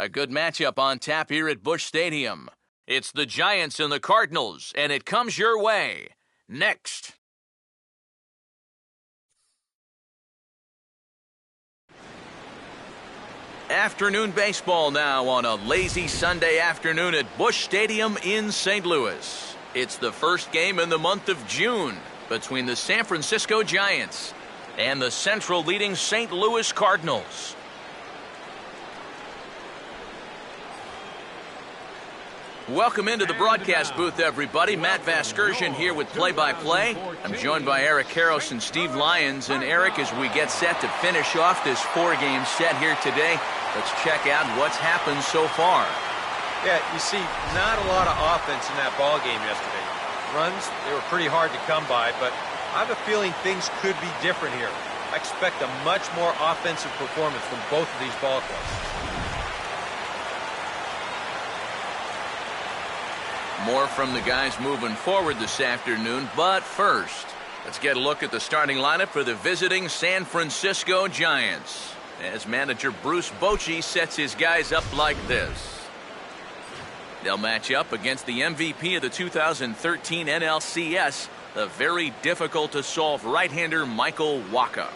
A good matchup on tap here at Busch Stadium. It's the Giants and the Cardinals, and it comes your way next. Afternoon baseball now on a lazy Sunday afternoon at Busch Stadium in St. Louis. It's the first game in the month of June between the San Francisco Giants and the Central leading St. Louis Cardinals. Welcome into the broadcast booth, everybody. Matt Vasgersian here with play-by-play. I'm joined by Eric Karros and Steve Lyons. And Eric, as we get set to finish off this four-game set here today, let's check out what's happened so far. Yeah, you see, not a lot of offense in that ball game yesterday. Runs, they were pretty hard to come by, but I have a feeling things could be different here. I expect a much more offensive performance from both of these ball clubs. More from the guys moving forward this afternoon, but first, let's get a look at the starting lineup for the visiting San Francisco Giants, as manager Bruce Bochy sets his guys up like this. They'll match up against the MVP of the 2013 NLCS, the very difficult-to-solve right-hander Michael Wacha.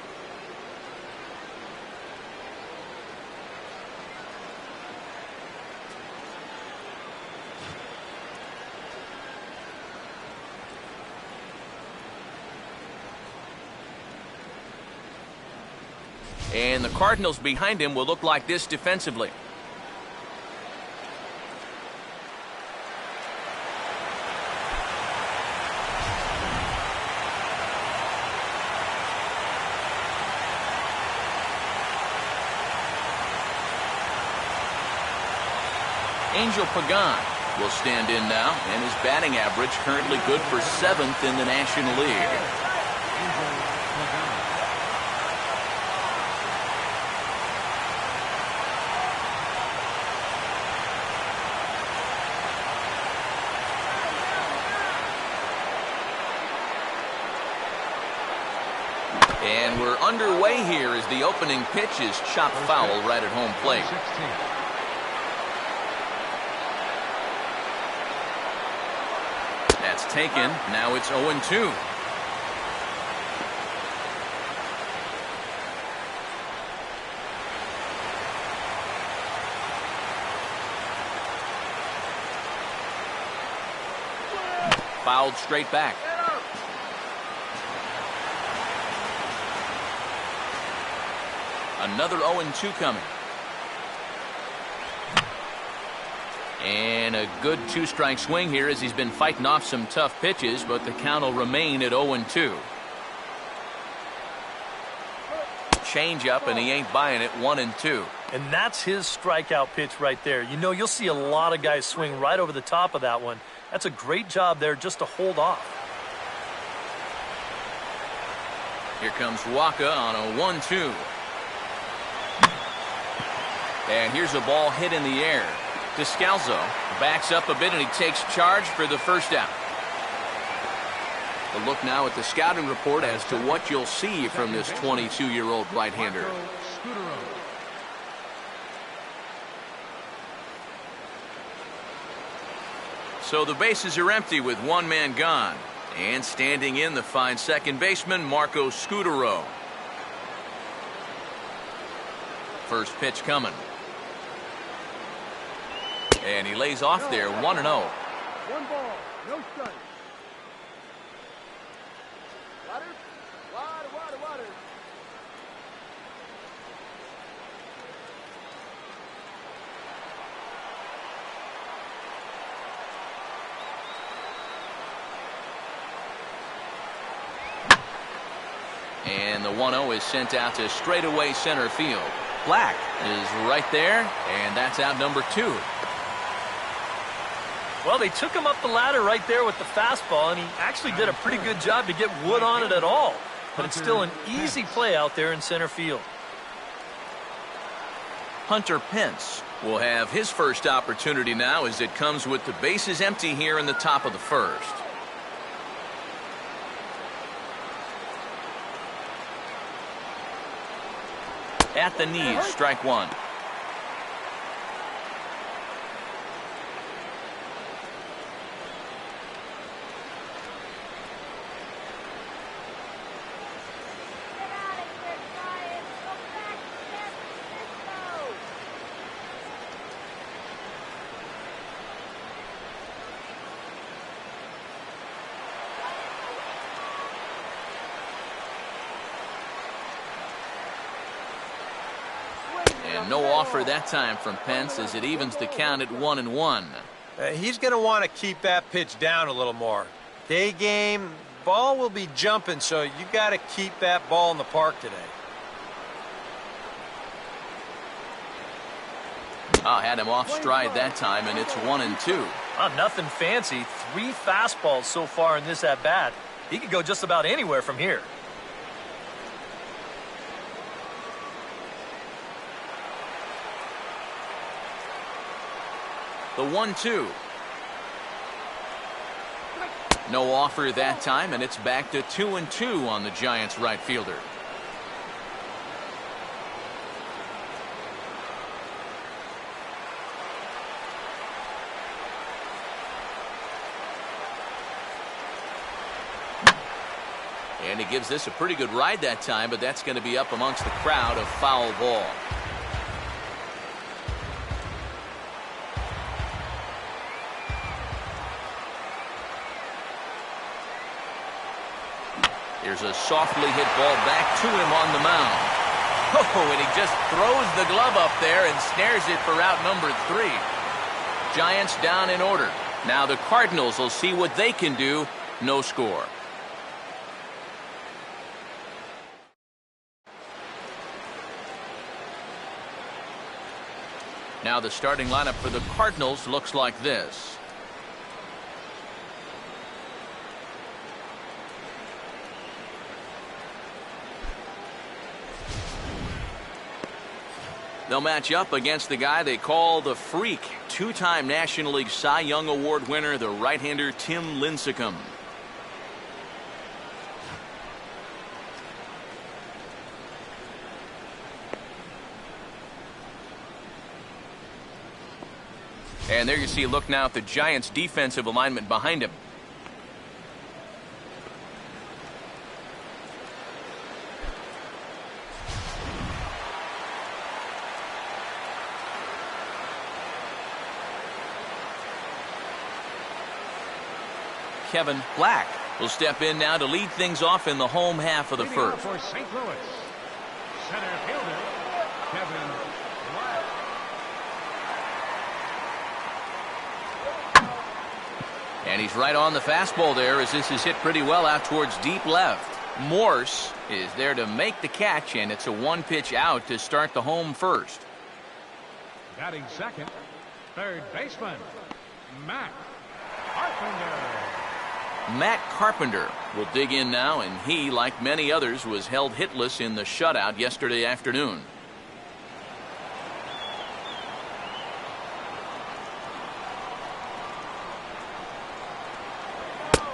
And the Cardinals behind him will look like this defensively. Angel Pagan will stand in now, and his batting average currently good for 7th in the National League. And we're underway here as the opening pitch is chopped foul right at home plate. That's taken. Now it's 0-2. Fouled straight back. Another 0-2 coming. And a good two-strike swing here as he's been fighting off some tough pitches, but the count will remain at 0-2. Change up, and he ain't buying it. 1-2. And that's his strikeout pitch right there. You know, you'll see a lot of guys swing right over the top of that one. That's a great job there just to hold off. Here comes Wacha on a 1-2. And here's a ball hit in the air. Descalzo backs up a bit, and he takes charge for the first out. A look now at the scouting report as to what you'll see from this 22-year-old right-hander. So the bases are empty with one man gone. And standing in, the fine second baseman, Marco Scutaro. First pitch coming. And he lays off there, 1-0. One ball, no strike. Water. And the 1-0 is sent out to straightaway center field. Black is right there, and that's out number 2. Well, they took him up the ladder right there with the fastball, and he actually did a pretty good job to get wood on it at all. But it's still an easy play out there in center field. Hunter Pence will have his first opportunity now as it comes with the bases empty here in the top of the first. At the knees, strike one. No offer that time from Pence as it evens the count at 1-1. He's going to want to keep that pitch down a little more. Day game, ball will be jumping, so you got to keep that ball in the park today. Had him off stride that time, and it's 1-2. Nothing fancy. 3 fastballs so far in this at-bat. He could go just about anywhere from here. The 1-2. No offer that time, and it's back to 2-2 on the Giants' right fielder. And he gives this a pretty good ride that time, but that's going to be up amongst the crowd, a foul ball. Here's a softly hit ball back to him on the mound. Oh, and he just throws the glove up there and snares it for out number 3. Giants down in order. Now the Cardinals will see what they can do. No score. Now the starting lineup for the Cardinals looks like this. They'll match up against the guy they call the Freak, 2-time National League Cy Young Award winner, the right-hander Tim Lincecum. And there you see, look now at the Giants' defensive alignment behind him. Kevin Black will step in now to lead things off in the home half of the first. For St. Louis, center fielder Kevin Black. And he's right on the fastball there as this is hit pretty well out towards deep left. Morse is there to make the catch, and it's a 1-pitch out to start the home first. Batting second, third baseman Matt Carpenter. Matt Carpenter will dig in now, and he, like many others, was held hitless in the shutout yesterday afternoon.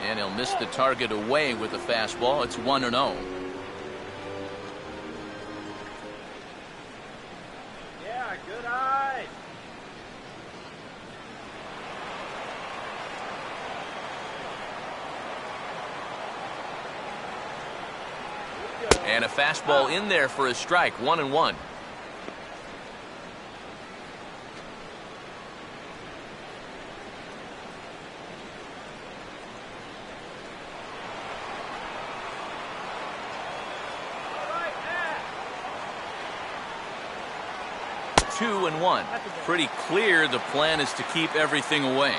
And he'll miss the target away with the fastball. It's 1-0. Yeah, good eye. And a fastball in there for a strike, 1-1. Two and one. Pretty clear the plan is to keep everything away.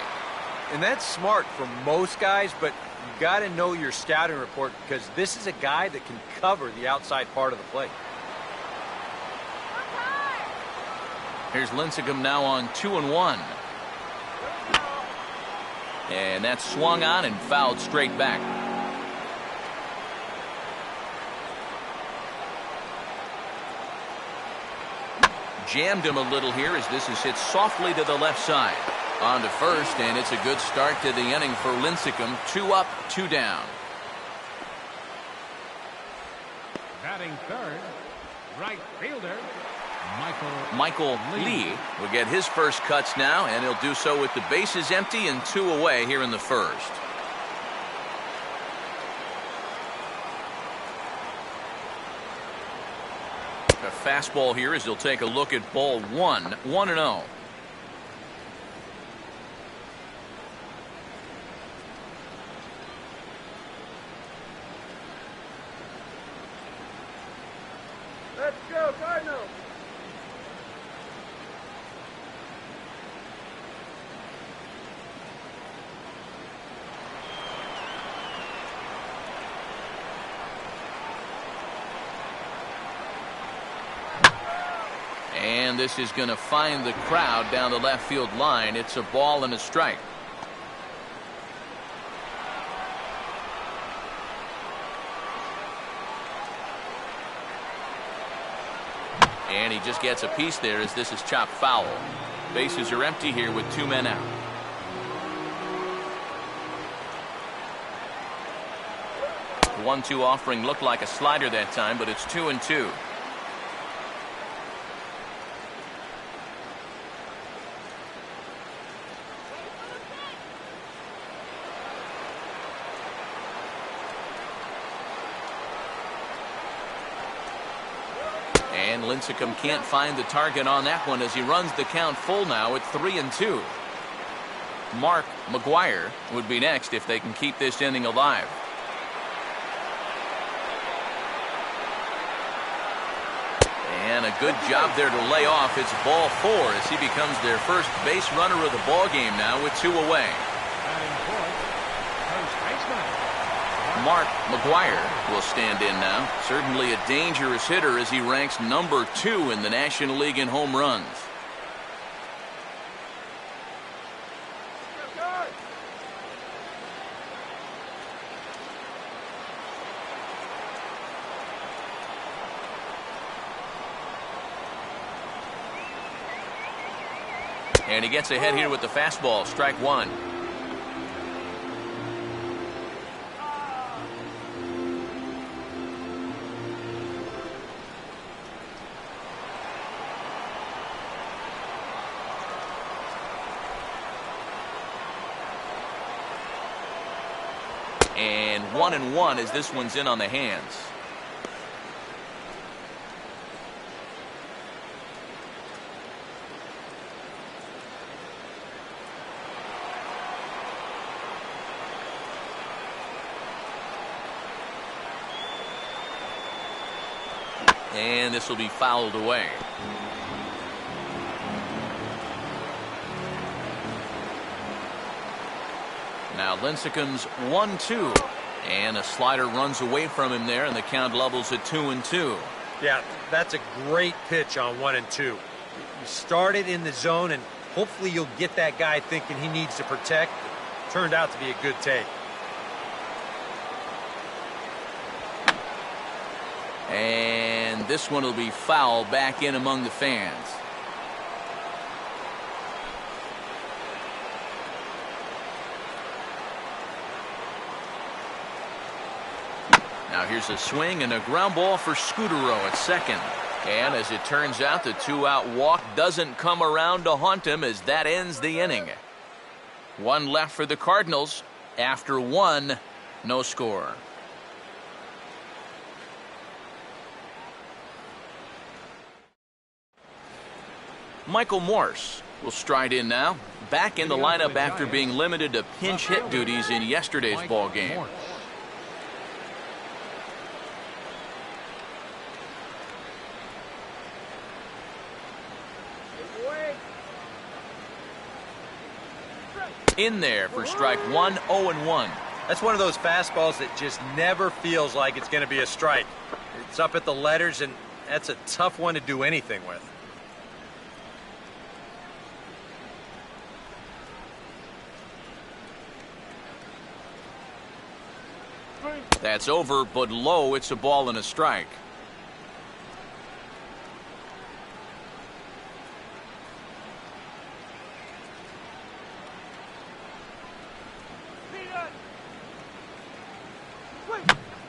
And that's smart for most guys, but you got to know your scouting report because this is a guy that can cover the outside part of the plate. Here's Lincecum now on 2-1. And that's swung on and fouled straight back. Jammed him a little here as this is hit softly to the left side. On to first, and it's a good start to the inning for Lincecum. 2 up, 2 down. Batting third, right fielder Michael Lee will get his first cuts now, and he'll do so with the bases empty and 2 away here in the first. A fastball here as he'll take a look at ball 1, 1-0. Let's go, Cardinals. And this is going to find the crowd down the left field line. It's a ball and a strike. And he just gets a piece there as this is chopped foul. Bases are empty here with 2 men out. The 1-2 offering looked like a slider that time, but it's 2-2. And Lincecum can't find the target on that one as he runs the count full now at 3-2. Mark McGuire would be next if they can keep this inning alive. And a good job there to lay off. It's ball 4 as he becomes their first base runner of the ball game now with 2 away. Batting fourth, first baseman. Mark McGuire will stand in now. Certainly a dangerous hitter as he ranks number 2 in the National League in home runs. And he gets ahead here with the fastball. Strike 1. And 1-1 as this one's in on the hands. And this will be fouled away. Now Lincecum's 1-2. And a slider runs away from him there, and the count levels at 2-2. Yeah, that's a great pitch on 1-2. You start it in the zone, and hopefully you'll get that guy thinking he needs to protect. It turned out to be a good take. And this one will be foul back in among the fans. Now here's a swing and a ground ball for Scudero at second. And as it turns out, the 2-out walk doesn't come around to haunt him as that ends the inning. 1 left for the Cardinals. After 1, no score. Michael Morse will stride in now. Back in the lineup after being limited to pinch hit duties in yesterday's ball game. In there for strike 1, 0-1. That's one of those fastballs that just never feels like it's going to be a strike. It's up at the letters, and that's a tough one to do anything with. That's over, but low. It's a ball and a strike.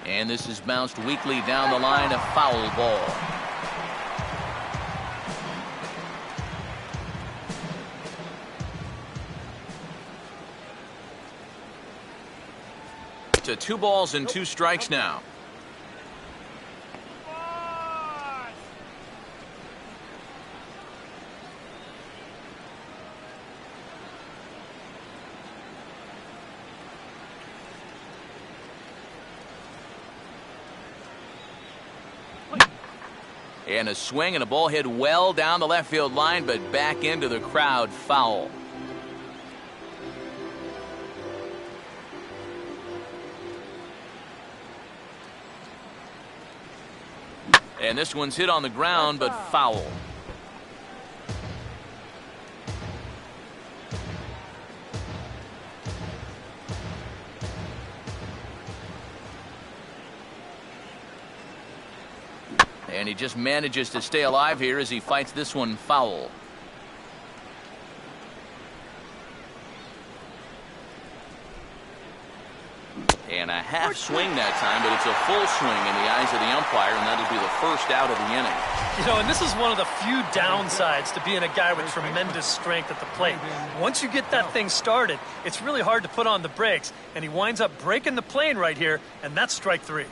And this is bounced weakly down the line, a foul ball. To 2 balls and 2 strikes now. And a swing and a ball hit well down the left field line, but back into the crowd, foul. And this one's hit on the ground, but foul. And he just manages to stay alive here as he fights this one foul. And a half swing that time, but it's a full swing in the eyes of the umpire, and that'll be the first out of the inning. You know, and this is one of the few downsides to being a guy with tremendous strength at the plate. Once you get that thing started, it's really hard to put on the brakes, and he winds up breaking the plane right here, and that's strike 3.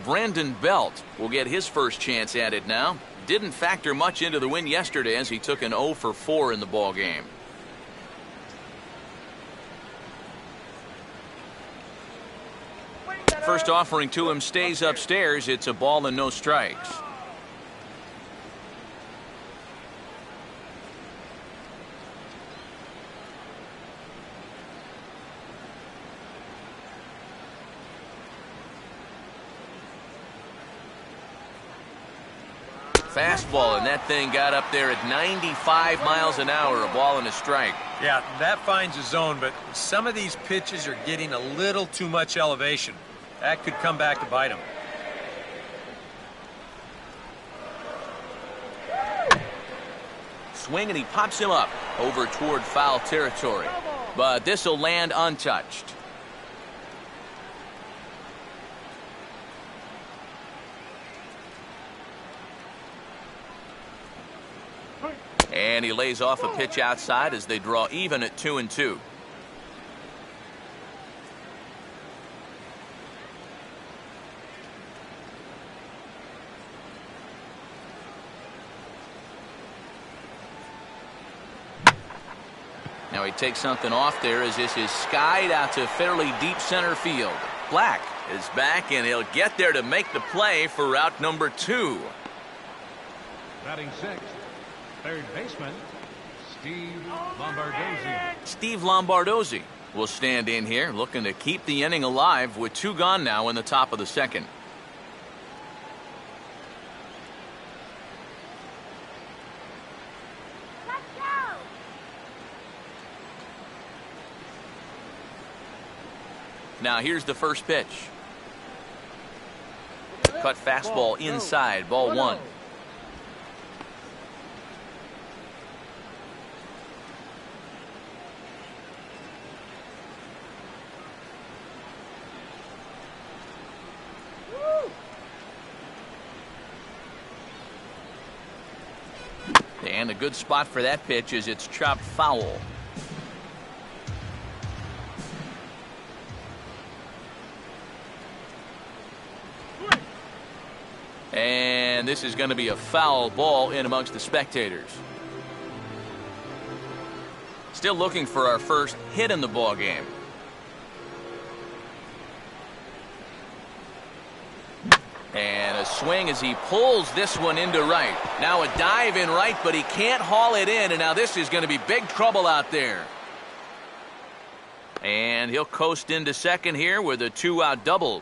Brandon Belt will get his first chance at it now. Didn't factor much into the win yesterday as he took an 0 for 4 in the ball game. First offering to him stays upstairs. It's a ball and no strikes. Fastball, and that thing got up there at 95 miles an hour, a ball and a strike. Yeah, that finds a zone, but some of these pitches are getting a little too much elevation. That could come back to bite him. Swing, and he pops him up over toward foul territory. But this will land untouched. And he lays off a pitch outside as they draw even at 2-2. Now he takes something off there as this is skied out to fairly deep center field. Black is back, and he'll get there to make the play for route number 2. Batting sixth, third baseman, Steve Lombardozzi. Steve Lombardozzi will stand in here looking to keep the inning alive with 2 gone now in the top of the second. Now here's the first pitch. Cut fastball inside, ball 1. And a good spot for that pitch is it's chopped foul. And this is going to be a foul ball in amongst the spectators. Still looking for our first hit in the ball game. And a swing as he pulls this one into right. Now a dive in right, but he can't haul it in, and now this is going to be big trouble out there. And he'll coast into second here with a 2-out double.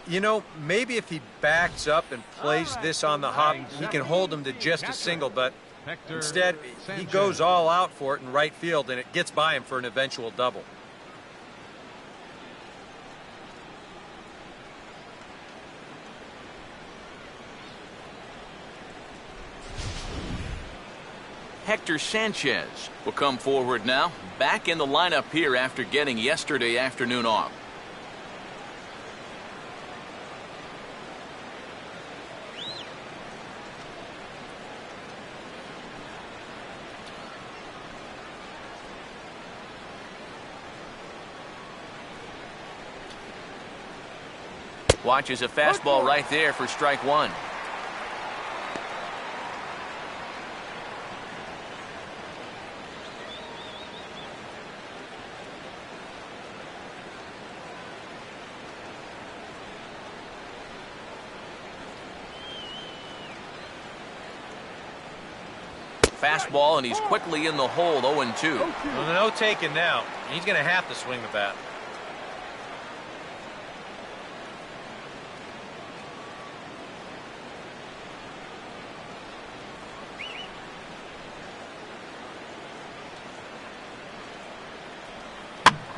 You know, maybe if he backs up and plays this on the hop, he can hold him to just a single, but instead he goes all out for it in right field, and it gets by him for an eventual double. Hector Sanchez will come forward now, back in the lineup here after getting yesterday afternoon off. Watches a fastball right there for strike 1. Fastball, and he's quickly in the hole, 0-2. Well, no taking now. He's going to have to swing the bat.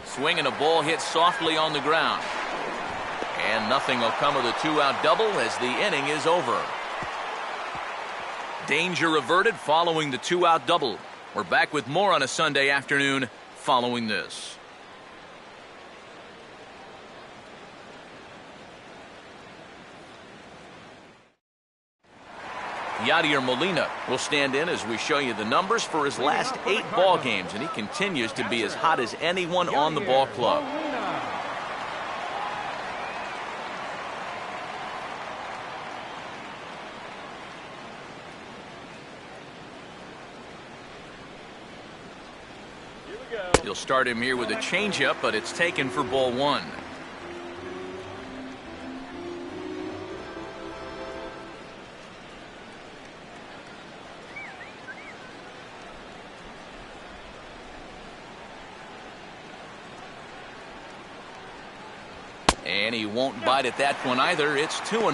Swing and a ball hit softly on the ground. And nothing will come of the two-out double as the inning is over. Danger averted following the two-out double. We're back with more on a Sunday afternoon following this. Yadier Molina will stand in as we show you the numbers for his last 8 ball games, and he continues to be as hot as anyone on the ball club. He'll start him here with a changeup, but it's taken for ball 1. And he won't bite at that one either. It's 2-0.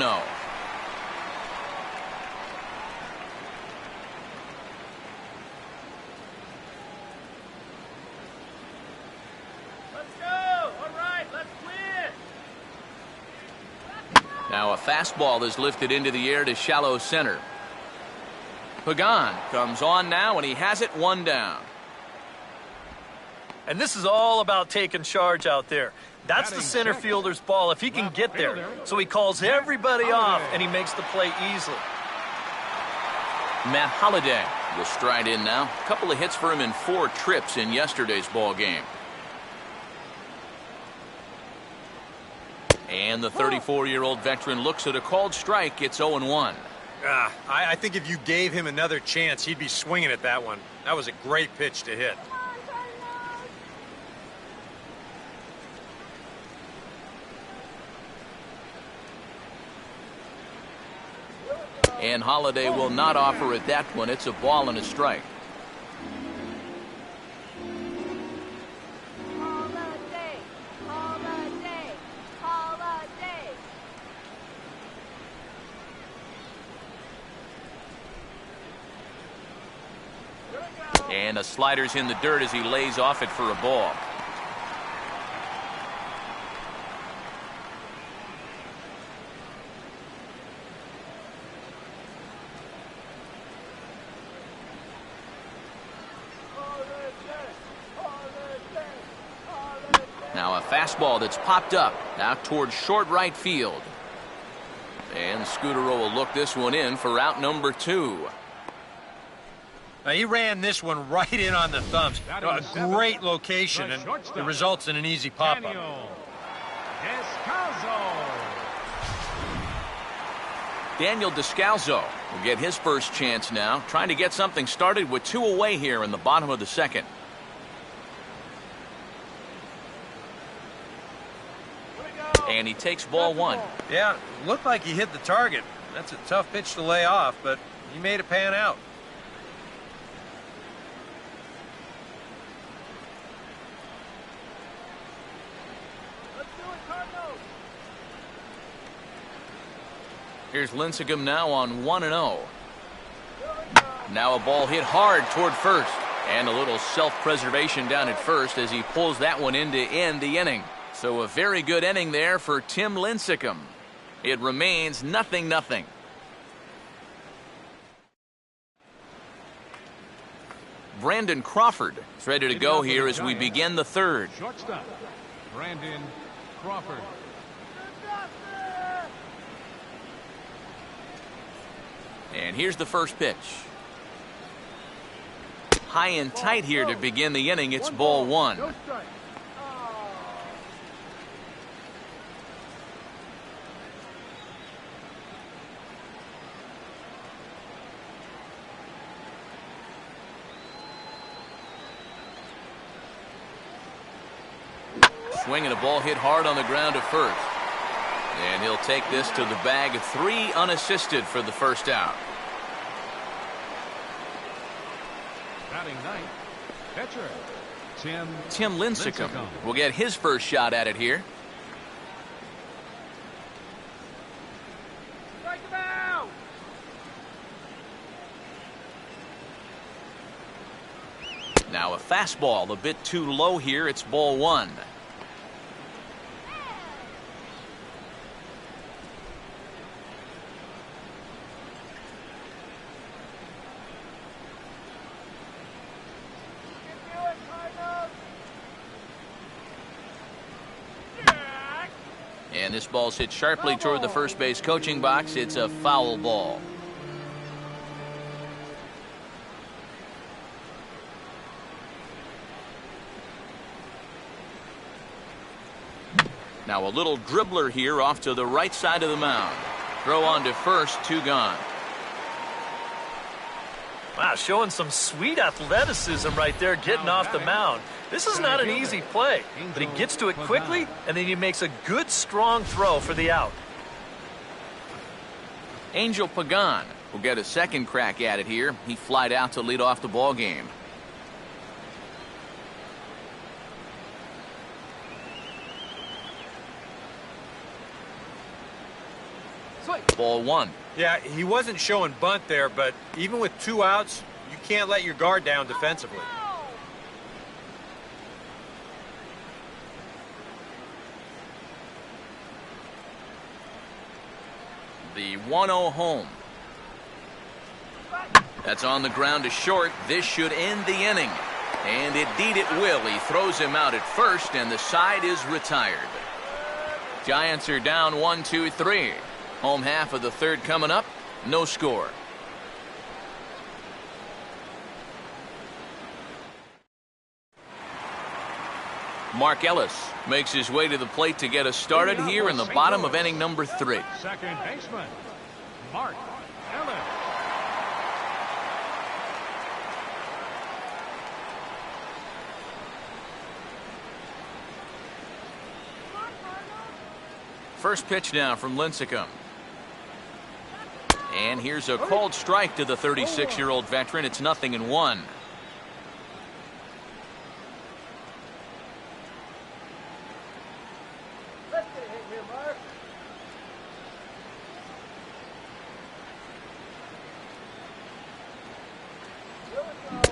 Let's go! All right, let's win! Now a fastball is lifted into the air to shallow center. Pagan comes on now, and he has it 1 down. And this is all about taking charge out there. That's the center fielder's ball if he can get there. So he calls everybody off, and he makes the play easily. Matt Holliday will stride in now. A couple of hits for him in 4 trips in yesterday's ball game. And the 34-year-old veteran looks at a called strike. It's 0-1. I think if you gave him another chance, he'd be swinging at that one. That was a great pitch to hit. And Holliday will not offer at that one. It's a ball and a strike. Holiday! Holiday! Holiday! And a slider's in the dirt as he lays off it for a ball. Now a fastball that's popped up out towards short right field. And Scutaro will look this one in for out number 2. Now, he ran this one right in on the thumbs. A great location, and it results in an easy pop-up. Daniel Descalzo will get his first chance now, trying to get something started with 2 away here in the bottom of the second. And he takes ball 1. Yeah, looked like he hit the target. That's a tough pitch to lay off, but he made it pan out. Let's do it, Cardinals! Here's Lincecum now on 1-0. Now a ball hit hard toward first. And a little self-preservation down at first as he pulls that one in to end the inning. So a very good inning there for Tim Lincecum. It remains 0-0. Brandon Crawford is ready to go here as we begin the third. Shortstop, Brandon Crawford. And here's the first pitch. High and tight here to begin the inning. It's ball 1. No strike. Swinging a ball hit hard on the ground to first. And he'll take this to the bag. 3 unassisted for the first out. Batting ninth, pitcher Tim Lincecum will get his first shot at it here. Strike him out! Now a fastball a bit too low here. It's ball 1. And this ball's hit sharply toward the first base coaching box. It's a foul ball. Now a little dribbler here off to the right side of the mound. Throw on to first, 2 gone. Wow, showing some sweet athleticism right there, getting off the mound. This is not an easy play, but he gets to it quickly, and then he makes a good, strong throw for the out. Angel Pagan will get a second crack at it here. He flied out to lead off the ball game. Ball 1. Yeah, he wasn't showing bunt there, but even with 2 outs, you can't let your guard down defensively. The 1-0 home. That's on the ground to short. This should end the inning. And indeed it will. He throws him out at first, and the side is retired. Giants are down 1-2-3. Home half of the third coming up. No score. Mark Ellis makes his way to the plate to get us started here in the bottom of inning number 3. Second baseman, Mark Ellis. First pitch now from Lincecum. And here's a called strike to the 36-year-old veteran. It's 0-1.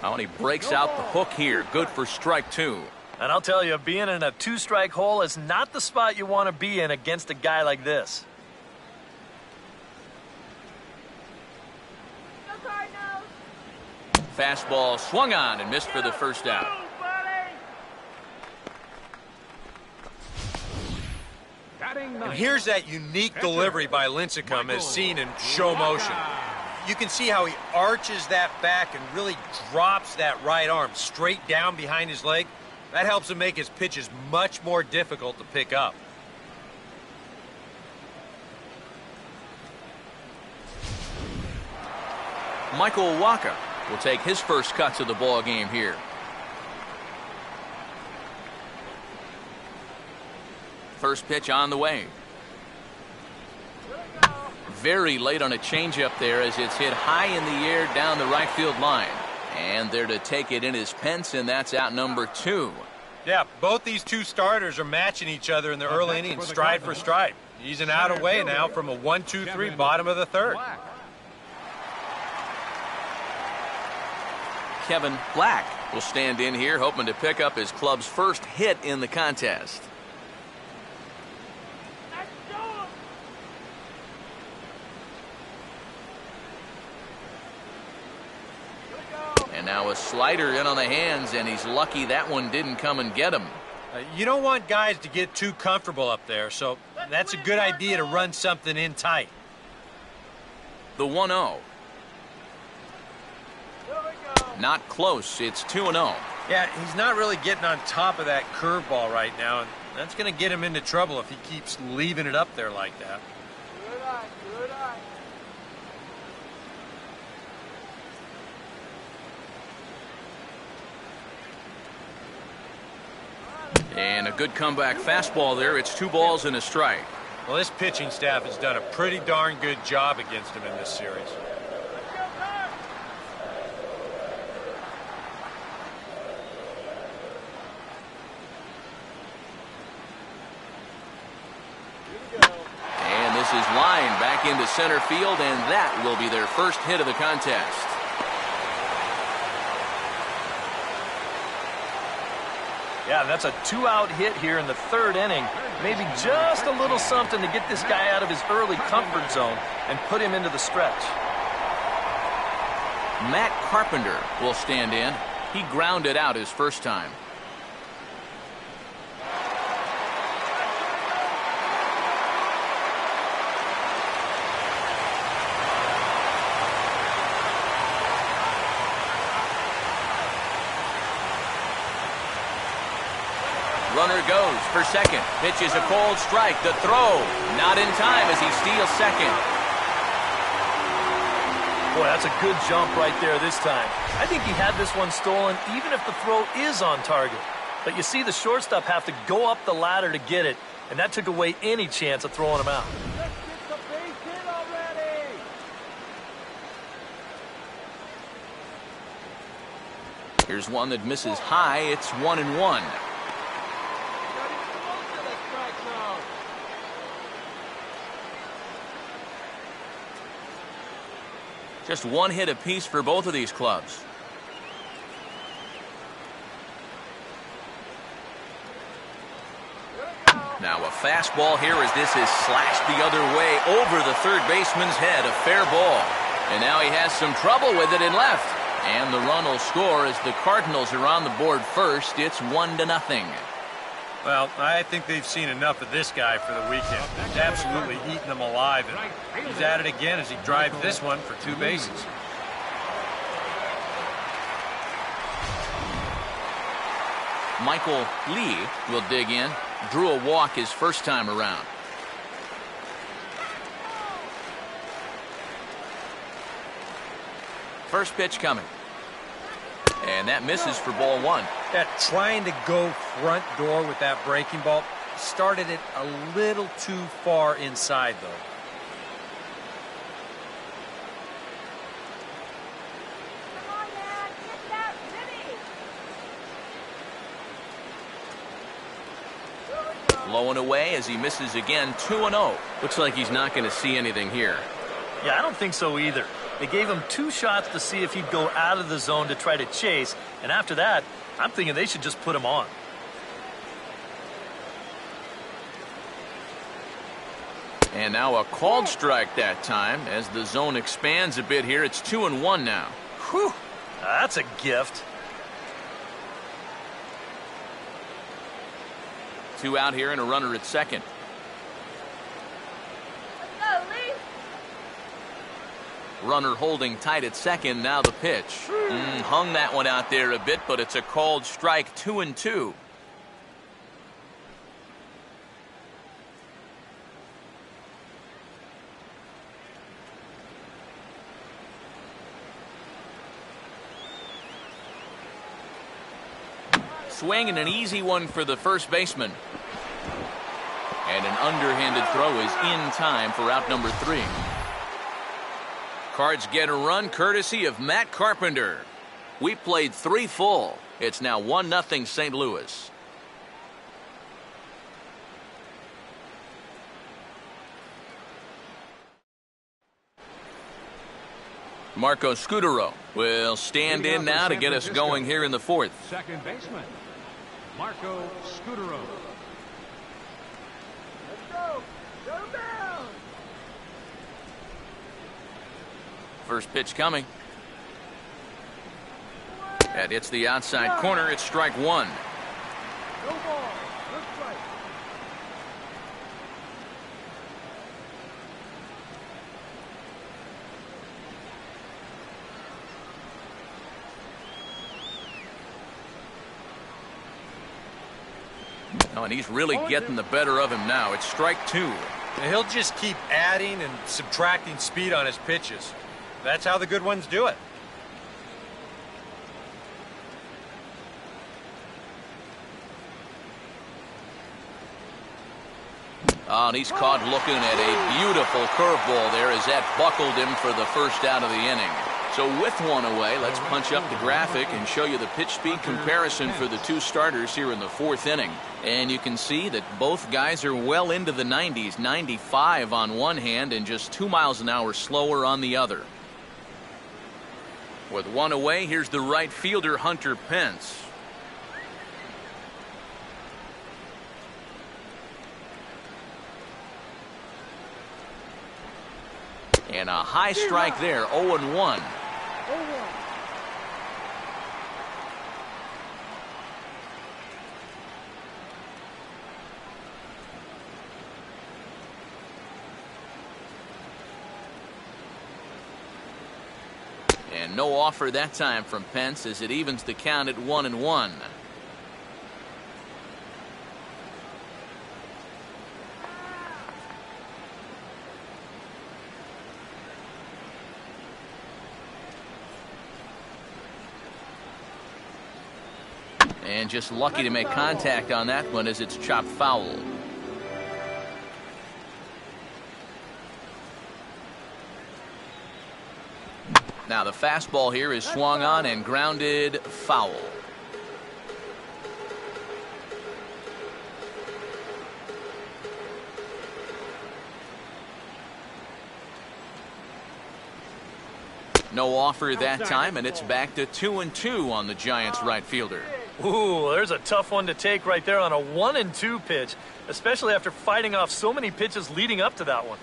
Oh, and he breaks out the hook here. Good for strike 2. And I'll tell you, being in a 2-strike hole is not the spot you want to be in against a guy like this. Go Cardinals! Fastball swung on and missed for the first out. And here's that unique delivery by Lincecum as seen in show motion. You can see how he arches that back and really drops that right arm straight down behind his leg. That helps him make his pitches much more difficult to pick up. Michael Waka will take his first cuts of the ball game here. First pitch on the way. Very late on a changeup there as it's hit high in the air down the right field line. And there to take it in is Pence, and that's out number 2. Yeah, both these 2 starters are matching each other in the early innings, stride for stride. He's an out away now from a 1-2-3 bottom of the third. Kevin Black will stand in here, hoping to pick up his club's first hit in the contest. And now a slider in on the hands, and he's lucky that one didn't come and get him. You don't want guys to get too comfortable up there, so that's a good idea to run something in tight. The 1-0. Not close. It's 2-0. Yeah, he's not really getting on top of that curveball right now, and that's going to get him into trouble if he keeps leaving it up there like that. Good eye, good eye. And a good comeback fastball there. It's 2 balls and a strike. Well, this pitching staff has done a pretty darn good job against him in this series. And this is lined back into center field, and that will be their first hit of the contest. Yeah, that's a 2-out hit here in the third inning. Maybe just a little something to get this guy out of his early comfort zone and put him into the stretch. Matt Carpenter will stand in. He grounded out his first time. Runner goes for second. Pitch is a cold strike. The throw not in time as he steals second. Boy, that's a good jump right there this time. I think he had this one stolen even if the throw is on target. But you see the shortstop have to go up the ladder to get it, and that took away any chance of throwing him out. Let's get the base hit already. Here's one that misses high. It's 1-1. Just one hit apiece for both of these clubs. Now a fastball here as this is slashed the other way over the third baseman's head. A fair ball. And now he has some trouble with it in left. And the run will score as the Cardinals are on the board first. It's 1-0. Well, I think they've seen enough of this guy for the weekend. He's absolutely eating them alive, and he's at it again as he drives this one for 2 bases. Michael Lee will dig in. Drew a walk his first time around. First pitch coming. And that misses for ball 1. That trying to go front door with that breaking ball started it a little too far inside, though. Come on, man. Get that Jimmy. Low and away as he misses again. 2-0. Looks like he's not going to see anything here. Yeah, I don't think so either. They gave him 2 shots to see if he'd go out of the zone to try to chase, and after that, I'm thinking they should just put him on. And now a called strike that time as the zone expands a bit here. It's 2-1 now. Whew, that's a gift. 2 out here and a runner at second. Let's go, Lee. Runner holding tight at second. Now the pitch. Hung that one out there a bit, but it's a called strike. 2-2. Swing and an easy one for the first baseman. And an underhanded throw is in time for out number 3. Cards get a run courtesy of Matt Carpenter. We played 3 full. It's now 1-0 St. Louis. Marco Scudero will stand in now to get us going here in the 4th. Second baseman, Marco Scudero. Let's go. Go down. First pitch coming. And it's the outside corner. It's strike 1. No ball. Good strike. Oh, and he's really getting the better of him now. It's strike 2. And he'll just keep adding and subtracting speed on his pitches. That's how the good ones do it. Oh, and he's caught looking at a beautiful curveball there as that buckled him for the first out of the inning. So with one away, let's punch up the graphic and show you the pitch speed comparison for the 2 starters here in the 4th inning. And you can see that both guys are well into the 90s, 95 on one hand and just 2 miles an hour slower on the other. With one away, here's the right fielder, Hunter Pence. And a high strike there, 0-1. And no offer that time from Pence as it evens the count at 1-1. And just lucky to make contact on that one as it's chopped foul. Now the fastball here is swung on and grounded foul. No offer that time, and it's back to 2-2 on the Giants right fielder. Ooh, there's a tough one to take right there on a 1-2 pitch, especially after fighting off so many pitches leading up to that one.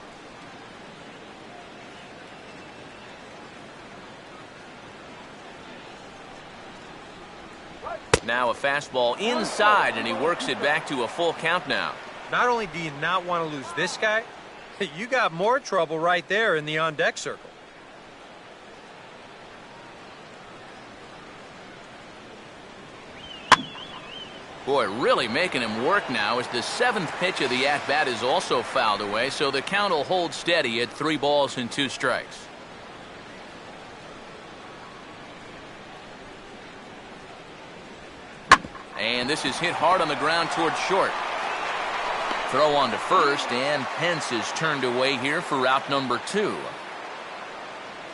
Now a fastball inside, and he works it back to a full count now. Not only do you not want to lose this guy, you got more trouble right there in the on-deck circle. Boy, really making him work now as the 7th pitch of the at-bat is also fouled away, so the count will hold steady at 3 balls and 2 strikes. And this is hit hard on the ground towards short. Throw on to first, and Pence is turned away here for out number 2.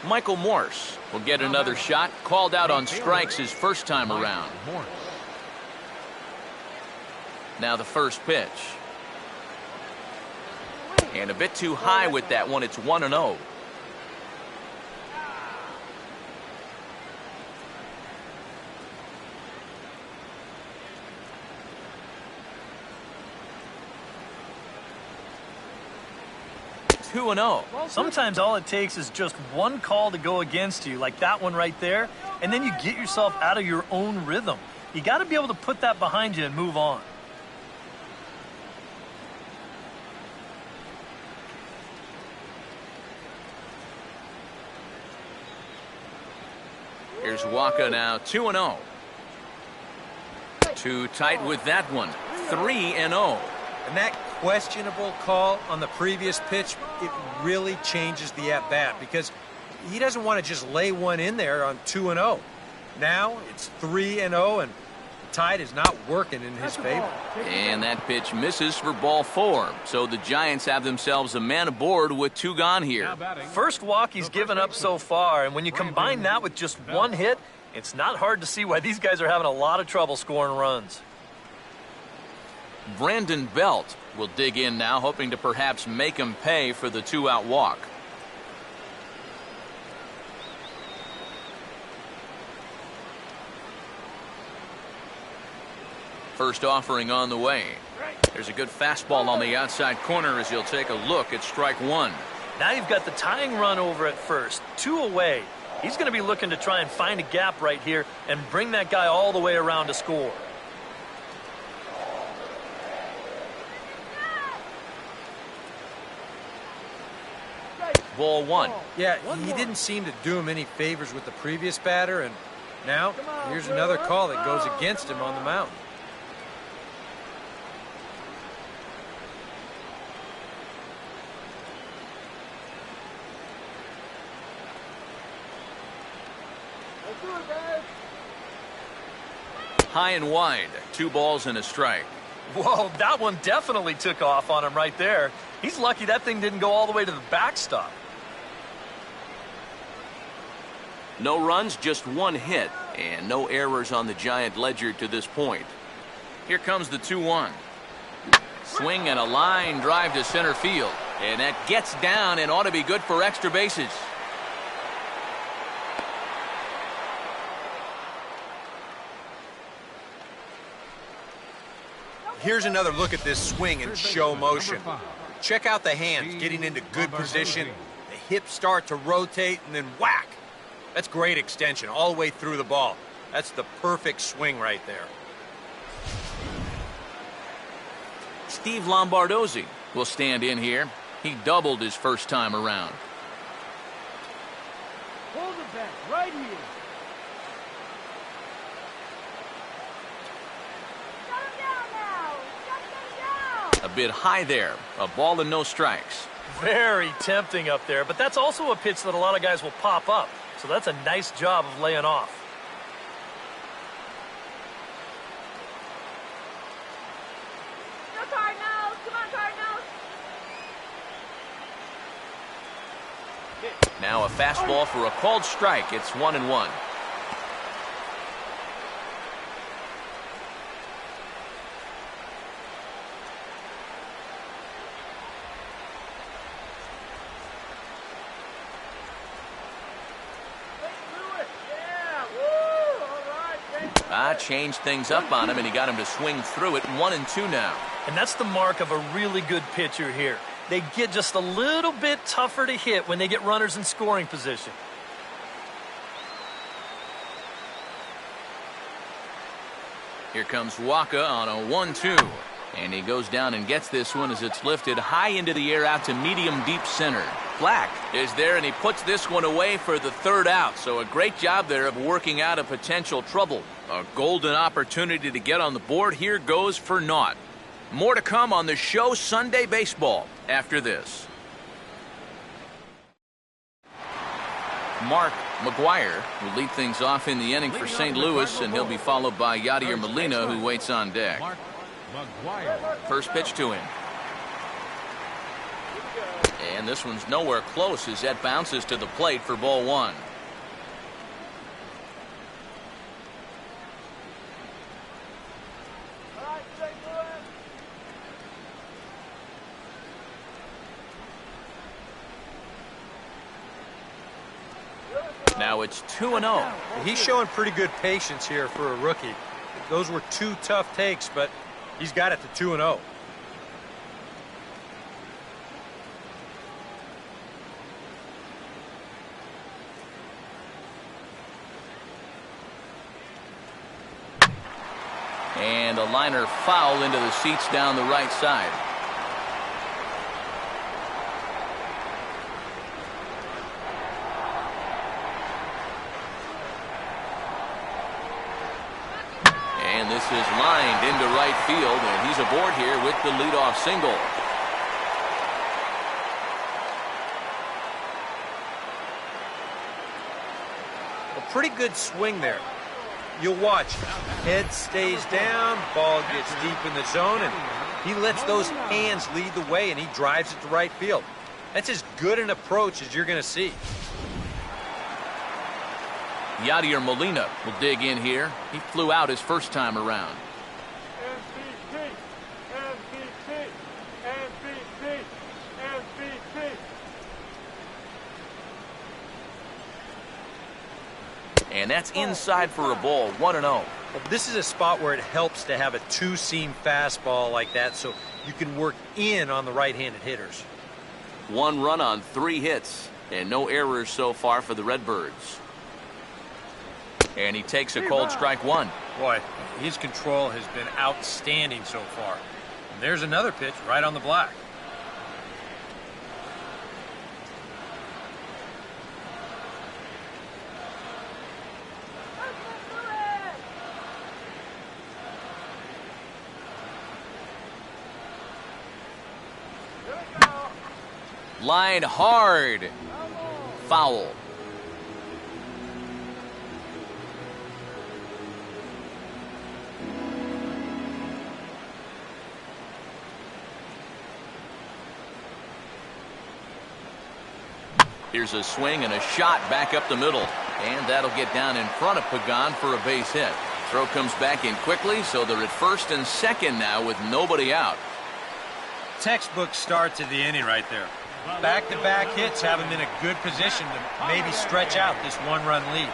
Michael Morse will get another shot, called out on strikes his first time around. Now the first pitch. And a bit too high with that one. It's 1-0. Sometimes all it takes is just one call to go against you, like that one right there, and then you get yourself out of your own rhythm. You got to be able to put that behind you and move on. Here's Waka now, 2-0. Too tight with that one, 3-0. And that questionable call on the previous pitch, it really changes the at-bat because he doesn't want to just lay one in there on 2-0. Now it's 3-0, and the tide is not working in his favor. And that pitch misses for ball 4. So the Giants have themselves a man aboard with 2 gone here. First walk he's given up so far, and when you combine that with just one hit, it's not hard to see why these guys are having a lot of trouble scoring runs. Brandon Belt will dig in now, hoping to perhaps make him pay for the 2-out walk. First offering on the way. There's a good fastball on the outside corner as he'll take a look at strike 1. Now you've got the tying run over at first, 2 away. He's going to be looking to try and find a gap right here and bring that guy all the way around to score. Ball 1. Yeah, he didn't seem to do him any favors with the previous batter, and now here's another call that goes against him on the mound. High and wide, 2 balls and a strike. Whoa, that one definitely took off on him right there. He's lucky that thing didn't go all the way to the backstop. No runs, just 1 hit, and no errors on the Giant ledger to this point. Here comes the 2-1. Swing and a line drive to center field, and that gets down and ought to be good for extra bases. Here's another look at this swing in show motion. Check out the hands getting into good position. The hips start to rotate, and then whack. That's great extension all the way through the ball. That's the perfect swing right there. Steve Lombardozzi will stand in here. He doubled his first time around. Hold it back, right here. Shut him down now. Shut them down. A bit high there. A ball and no strikes. Very tempting up there, but that's also a pitch that a lot of guys will pop up. So that's a nice job of laying off. Now a fastball for a called strike. It's 1-1. Changed things up on him, and he got him to swing through it. 1-2 now. And that's the mark of a really good pitcher here. They get just a little bit tougher to hit when they get runners in scoring position. Here comes Waka on a 1-2. And he goes down and gets this one as it's lifted high into the air out to medium deep center. Black is there, and he puts this one away for the third out. So a great job there of working out a potential trouble. A golden opportunity to get on the board here goes for naught. More to come on the show Sunday Baseball after this. Mark McGuire will lead things off in the inning for St. Louis, and he'll be followed by Yadier Molina, who waits on deck. First pitch to him. And this one's nowhere close as that bounces to the plate for ball one. Now it's 2-0. He's showing pretty good patience here for a rookie. Those were two tough takes, but he's got it to 2-0. And a liner foul into the seats down the right side. And this is lined into right field, and he's aboard here with the leadoff single. A pretty good swing there. You'll watch. Head stays down, ball gets deep in the zone, and he lets those hands lead the way, and he drives it to right field. That's as good an approach as you're going to see. Yadier Molina will dig in here. He flew out his first time around. MVP, MVP, MVP, MVP. And that's inside for a ball, 1-0. Well, this is a spot where it helps to have a two-seam fastball like that so you can work in on the right-handed hitters. 1 run on 3 hits, and no errors so far for the Redbirds. And he takes a cold strike 1. Boy, his control has been outstanding so far. And there's another pitch right on the block. Line hard. Foul. Here's a swing and a shot back up the middle. And that'll get down in front of Pagan for a base hit. Throw comes back in quickly, so they're at first and second now with nobody out. Textbook start to the inning right there. Back-to-back hits have him in a good position to maybe stretch out this 1-run lead.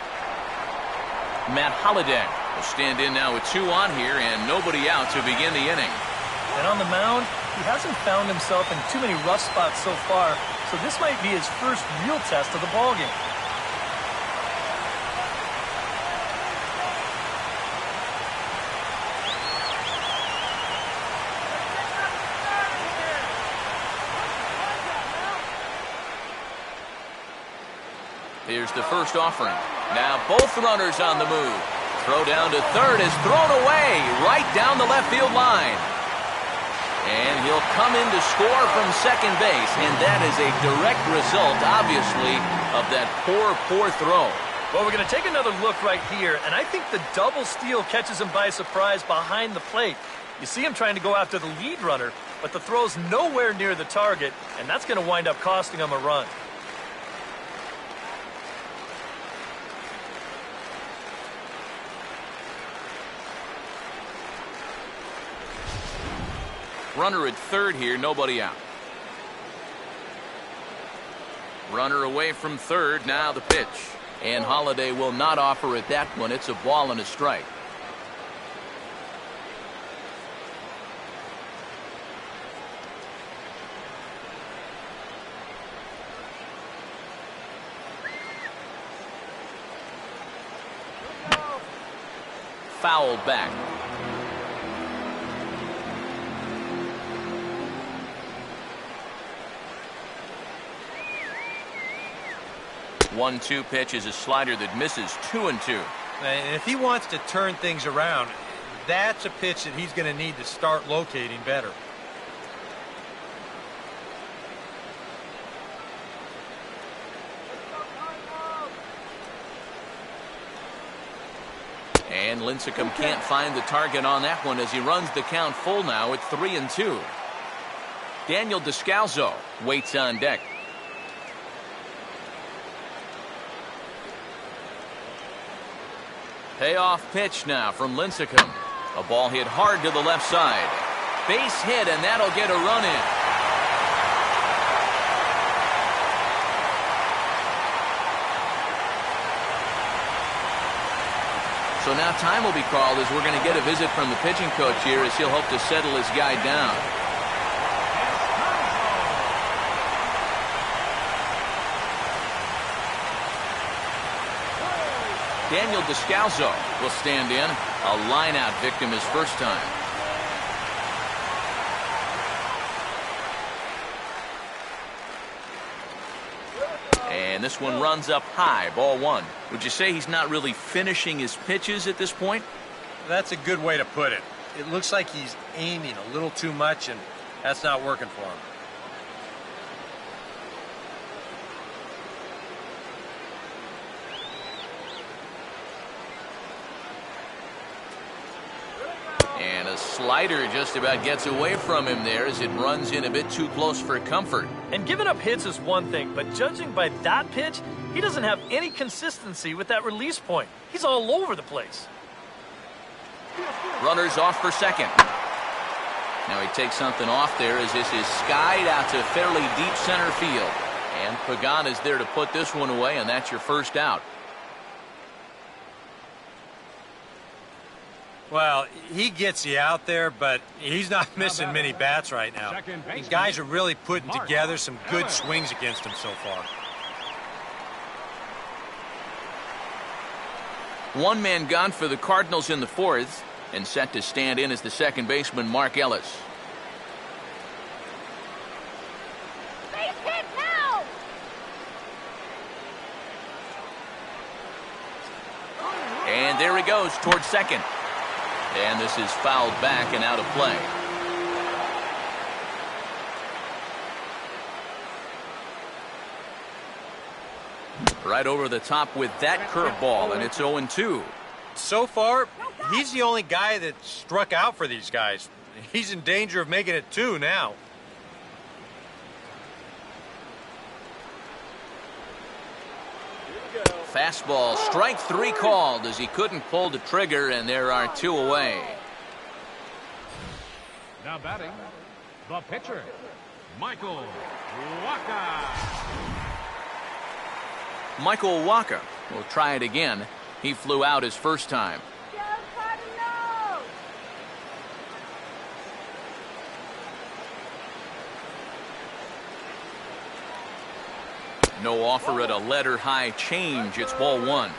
Matt Holliday will stand in now with 2 on here and nobody out to begin the inning. And on the mound, he hasn't found himself in too many rough spots so far, so this might be his first real test of the ballgame. Here's the first offering. Now both runners on the move. Throw down to third is thrown away right down the left field line. And he'll come in to score from second base. And that is a direct result, obviously, of that poor throw. Well, we're going to take another look right here, and I think the double steal catches him by surprise behind the plate. You see him trying to go after the lead runner, but the throw's nowhere near the target, and that's going to wind up costing him a run. Runner at third here, nobody out. Runner away from third, now the pitch. And Holiday will not offer at that one. It's a ball and a strike. Foul back. One-two pitch is a slider that misses 2-2. And if he wants to turn things around, that's a pitch that he's going to need to start locating better. And Lincecum can't find the target on that one as he runs the count full now at 3-2. Daniel Descalzo waits on deck. Payoff pitch now from Lincecum. A ball hit hard to the left side. Base hit, and that'll get a run in. So now time will be called as we're going to get a visit from the pitching coach here as he'll hope to settle his guy down. Daniel Descalzo will stand in. A line-out victim his first time. And this one runs up high, ball one. Would you say he's not really finishing his pitches at this point? That's a good way to put it. It looks like he's aiming a little too much, and that's not working for him. And a slider just about gets away from him there as it runs in a bit too close for comfort. And giving up hits is one thing, but judging by that pitch, he doesn't have any consistency with that release point. He's all over the place. Runners off for second. Now he takes something off there as this is skied out to fairly deep center field. And Pagan is there to put this one away, and that's your first out. Well, he gets you out there, but he's not missing many bats right now. These guys are really putting together some good swings against him so far. One man gone for the Cardinals in the fourth, and set to stand in is the second baseman, Mark Ellis. Base hit now! And there he goes towards second. And this is fouled back and out of play. Right over the top with that curveball, and it's 0-2. So far, he's the only guy that struck out for these guys. He's in danger of making it 2 now. Fastball, strike 3 called as he couldn't pull the trigger, and there are 2 away. Now batting, the pitcher, Michael Wacha. Michael Wacha will try it again. He flew out his first time. Go Cardinals! No offer at a letter high change. It's ball one.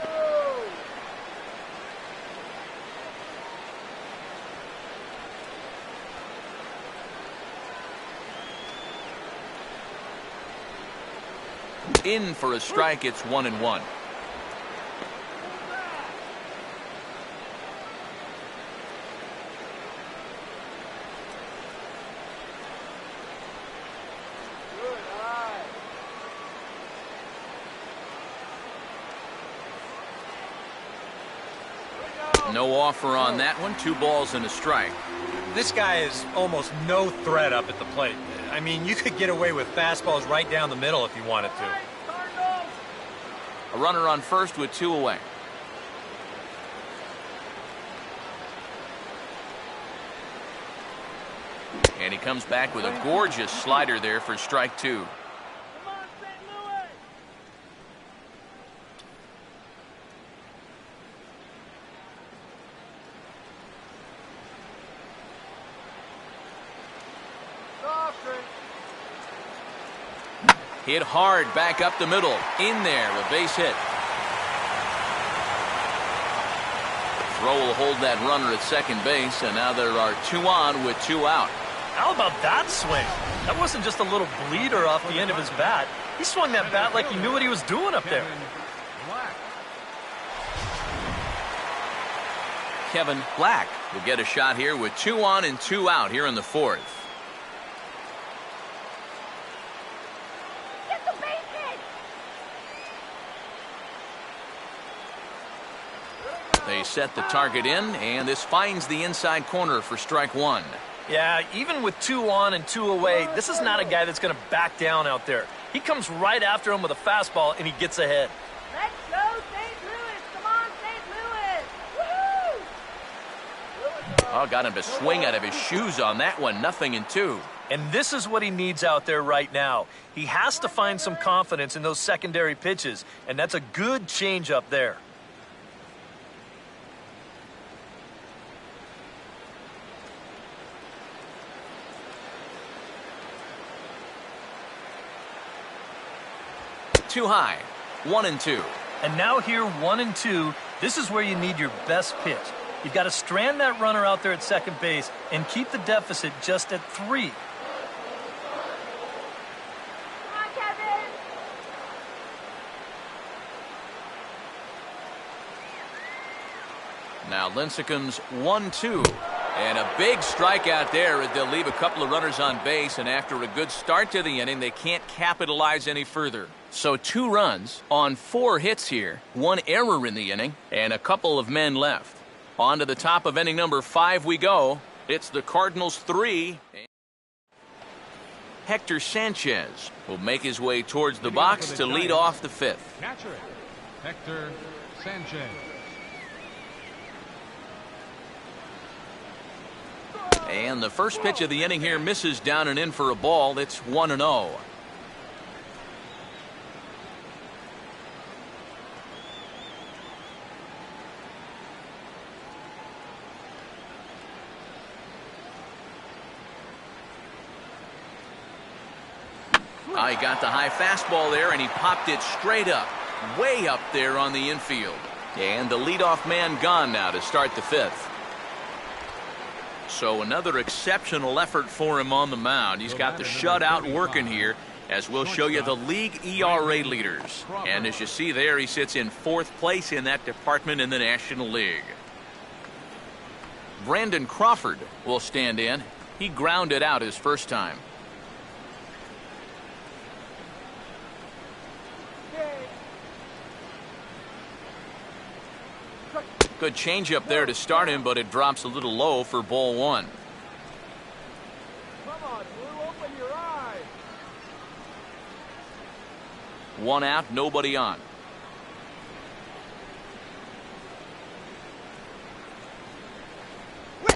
In for a strike. It's 1-1. No offer on that one. 2 balls and a strike. This guy is almost no threat up at the plate. I mean, you could get away with fastballs right down the middle if you wanted to. A runner on first with 2 away. And he comes back with a gorgeous slider there for strike two. Hit hard back up the middle. In there, a base hit. Throw will hold that runner at second base, and now there are two on with two out. How about that swing? That wasn't just a little bleeder off the end of his bat. He swung that bat like he knew what he was doing up there. Kevin Black will get a shot here with two on and two out here in the fourth. Get the base hit! They set the target in, and this finds the inside corner for strike one. Yeah, even with two on and two away, this is not a guy that's going to back down out there. He comes right after him with a fastball, and he gets ahead. Let's go, St. Louis! Come on, St. Louis! Woohoo! Oh, got him to swing out of his shoes on that one. 0-2. And this is what he needs out there right now. He has to find some confidence in those secondary pitches, and that's a good change up there. Too high. 1-2. And now here, 1-2, this is where you need your best pitch. You've got to strand that runner out there at second base and keep the deficit just at 3. Come on, Kevin! Now Lincecum's 1-2. And a big strikeout there as they'll leave a couple of runners on base, and after a good start to the inning, they can't capitalize any further. So 2 runs on 4 hits here, 1 error in the inning, and a couple of men left. On to the top of inning number 5 we go. It's the Cardinals 3. Hector Sanchez will make his way towards the box to lead off the 5th. Catcher, Hector Sanchez. And the first pitch of the inning here misses down and in for a ball. It's 1-0. He got the high fastball there, and he popped it straight up, way up there on the infield. And the leadoff man gone now to start the 5th. So another exceptional effort for him on the mound. He's got the shutout working here, as we'll show you the league ERA leaders. And as you see there, he sits in 4th place in that department in the National League. Brandon Crawford will stand in. He grounded out his first time. Good changeup there to start him, but it drops a little low for ball 1. Come on, Blue, open your eyes! 1 out, nobody on.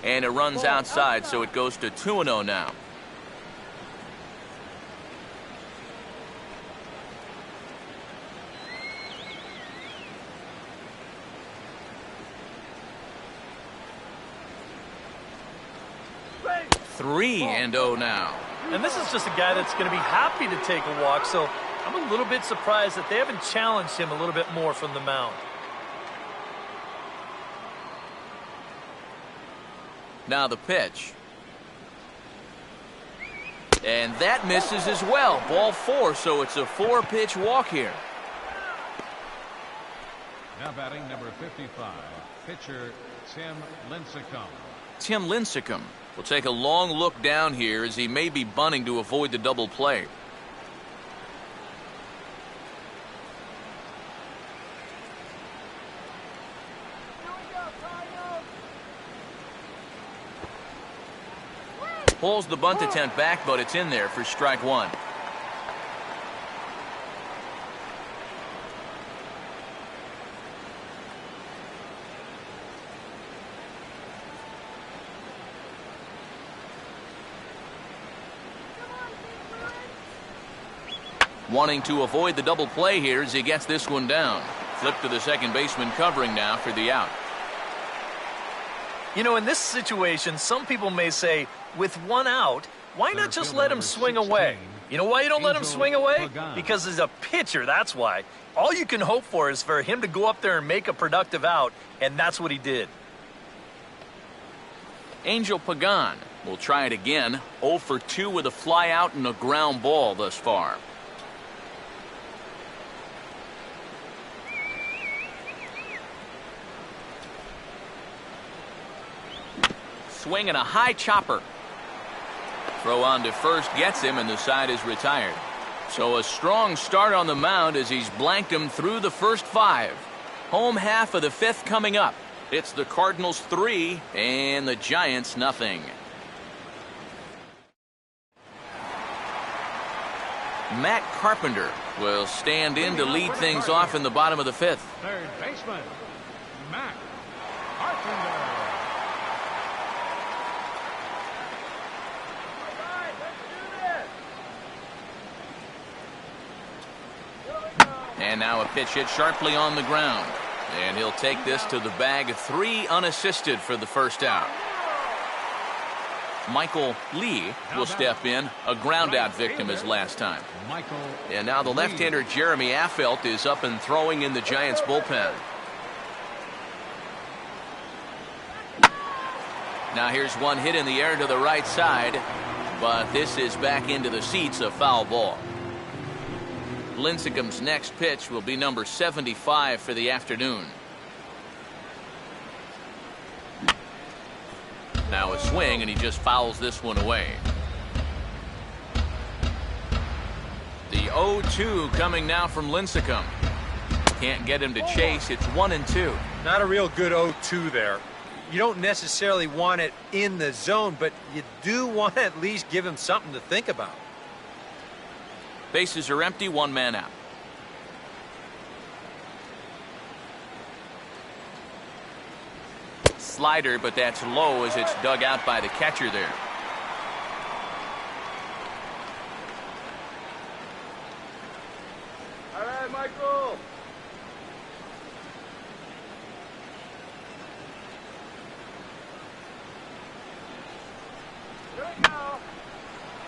And it runs outside, so it goes to 2-0 now. Three and 0 now. And this is just a guy that's going to be happy to take a walk, so I'm a little bit surprised that they haven't challenged him a little bit more from the mound. Now the pitch. And that misses as well. Ball 4, so it's a 4-pitch walk here. Now batting number 55, pitcher Tim Lincecum. Tim Lincecum will take a long look down here as he may be bunting to avoid the double play. Pulls the bunt attempt back, but it's in there for strike 1. wanting to avoid the double play here as he gets this one down. Flip to the second baseman covering now for the out. You know, in this situation, some people may say, with one out, why not just let him swing away? You know why you don't let him swing away? Because he's a pitcher, that's why. All you can hope for is for him to go up there and make a productive out, and that's what he did. Angel Pagan will try it again. 0 for 2 with a fly out and a ground ball thus far. Swing and a high chopper. Throw on to first gets him, and the side is retired. So a strong start on the mound as he's blanked him through the first 5. Home half of the 5th coming up. It's the Cardinals 3 and the Giants nothing. Matt Carpenter will stand in to lead things off in the bottom of the 5th. Third baseman, Matt Carpenter. And now a pitch hit sharply on the ground. And he'll take this to the bag. 3 unassisted for the first out. Michael Lee will step in. A ground out victim as last time. And now the left-hander Jeremy Affeldt is up and throwing in the Giants bullpen. Now here's one hit in the air to the right side. But this is back into the seats, a foul ball. Lincecum's next pitch will be number 75 for the afternoon. Now a swing, and he just fouls this one away. The 0-2 coming now from Lincecum. Can't get him to chase. It's 1-2. Not a real good 0-2 there. You don't necessarily want it in the zone, but you do want to at least give him something to think about. Bases are empty, 1 man out. Slider, but that's low as it's dug out by the catcher there. All right, Michael. Here we go.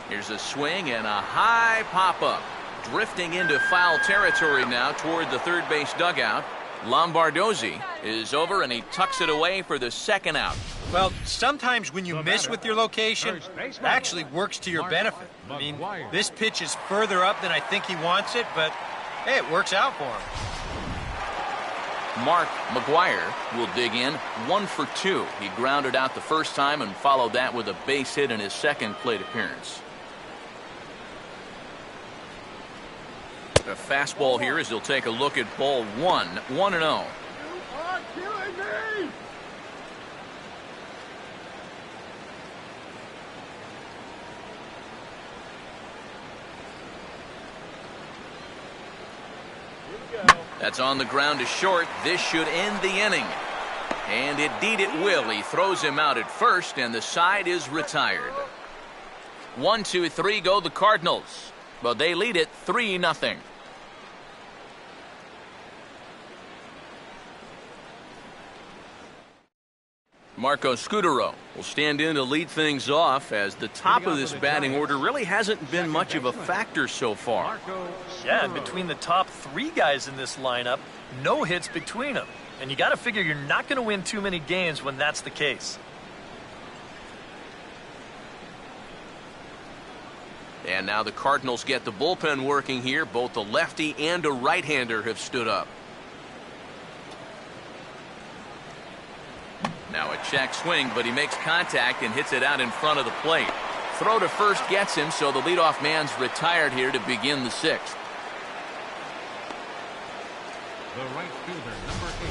Here's a swing and a high pop-up. Drifting into foul territory now toward the third base dugout. Lombardozzi is over, and he tucks it away for the second out. Well, sometimes when you miss with your location, it actually works to your benefit. I mean, this pitch is further up than I think he wants it, but hey, it works out for him. Mark McGuire will dig in. 1 for 2. He grounded out the first time and followed that with a base hit in his second plate appearance. A fastball here as he'll take a look at ball 1. 1-0. You are killing me! That's on the ground to short. This should end the inning. And indeed it will. He throws him out at first, and the side is retired. 1, 2, 3 go the Cardinals. But they lead it 3-0. Marco Scudero will stand in to lead things off, as the top of this batting order really hasn't been much of a factor so far. Yeah, and between the top 3 guys in this lineup, no hits between them. And you got to figure you're not going to win too many games when that's the case. And now the Cardinals get the bullpen working here. Both a lefty and a right-hander have stood up. Now a check swing, but he makes contact and hits it out in front of the plate. Throw to first gets him, so the leadoff man's retired here to begin the 6th. The right fielder, number 8,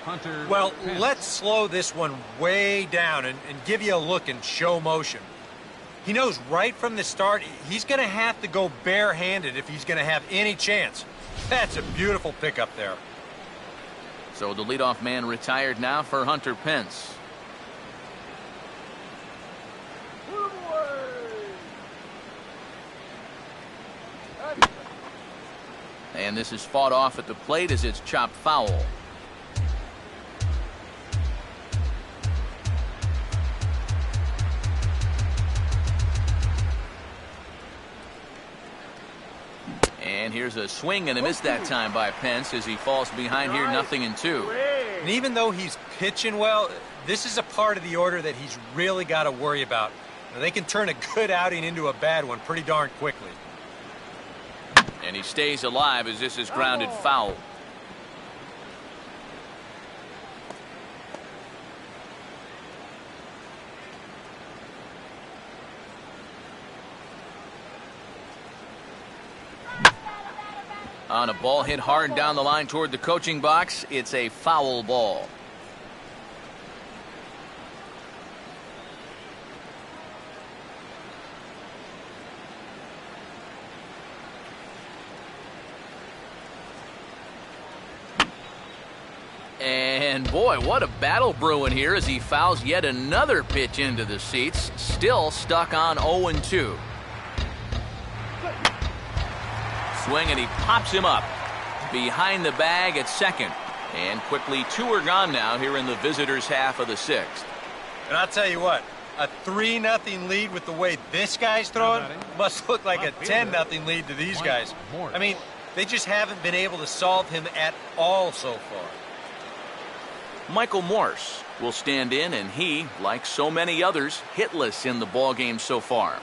Hunter. Well, Pence. let's slow this one way down and give you a look in show motion. He knows right from the start he's going to have to go barehanded if he's going to have any chance. That's a beautiful pickup there. So the leadoff man retired now for Hunter Pence. And this is fought off at the plate as it's chopped foul. And here's a swing and a miss that time by Pence as he falls behind here 0-2. And even though he's pitching well, this is a part of the order that he's really got to worry about. Now, they can turn a good outing into a bad one pretty darn quickly. And he stays alive as this is grounded foul. On a ball hit hard down the line toward the coaching box, it's a foul ball. And boy, what a battle brewing here as he fouls yet another pitch into the seats. Still stuck on 0-2. Swing and he pops him up behind the bag at second. And quickly 2 are gone now here in the visitors' half of the 6th. And I'll tell you what, a 3-0 lead with the way this guy's throwing must look like a 10-0 lead to these guys. I mean, they just haven't been able to solve him at all so far. Michael Morse will stand in, and he, like so many others, hitless in the ballgame so far.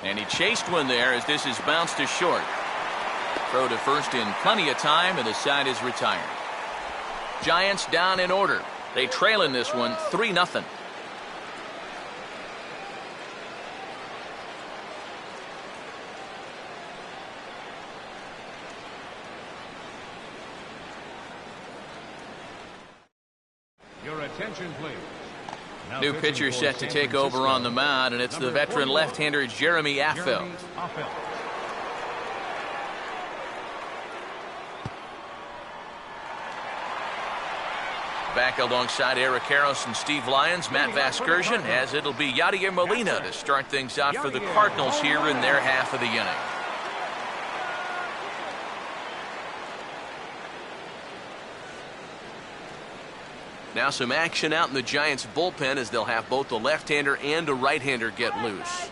And he chased one there as this is bounced to short. Throw to first in plenty of time, and the side is retired. Giants down in order. They trail in this one 3-0. Your attention, please. Now New pitching pitcher for set to San take over Francisco, on the mound, and it's the number veteran 41, left-hander Jeremy Affeldt. Jeremy Affeldt. Back alongside Eric Harris and Steve Lyons, Matt Vasgersian, as it'll be Yadier Molina to start things out for the Cardinals here in their half of the inning. Now some action out in the Giants bullpen as they'll have both the left-hander and a right-hander get loose.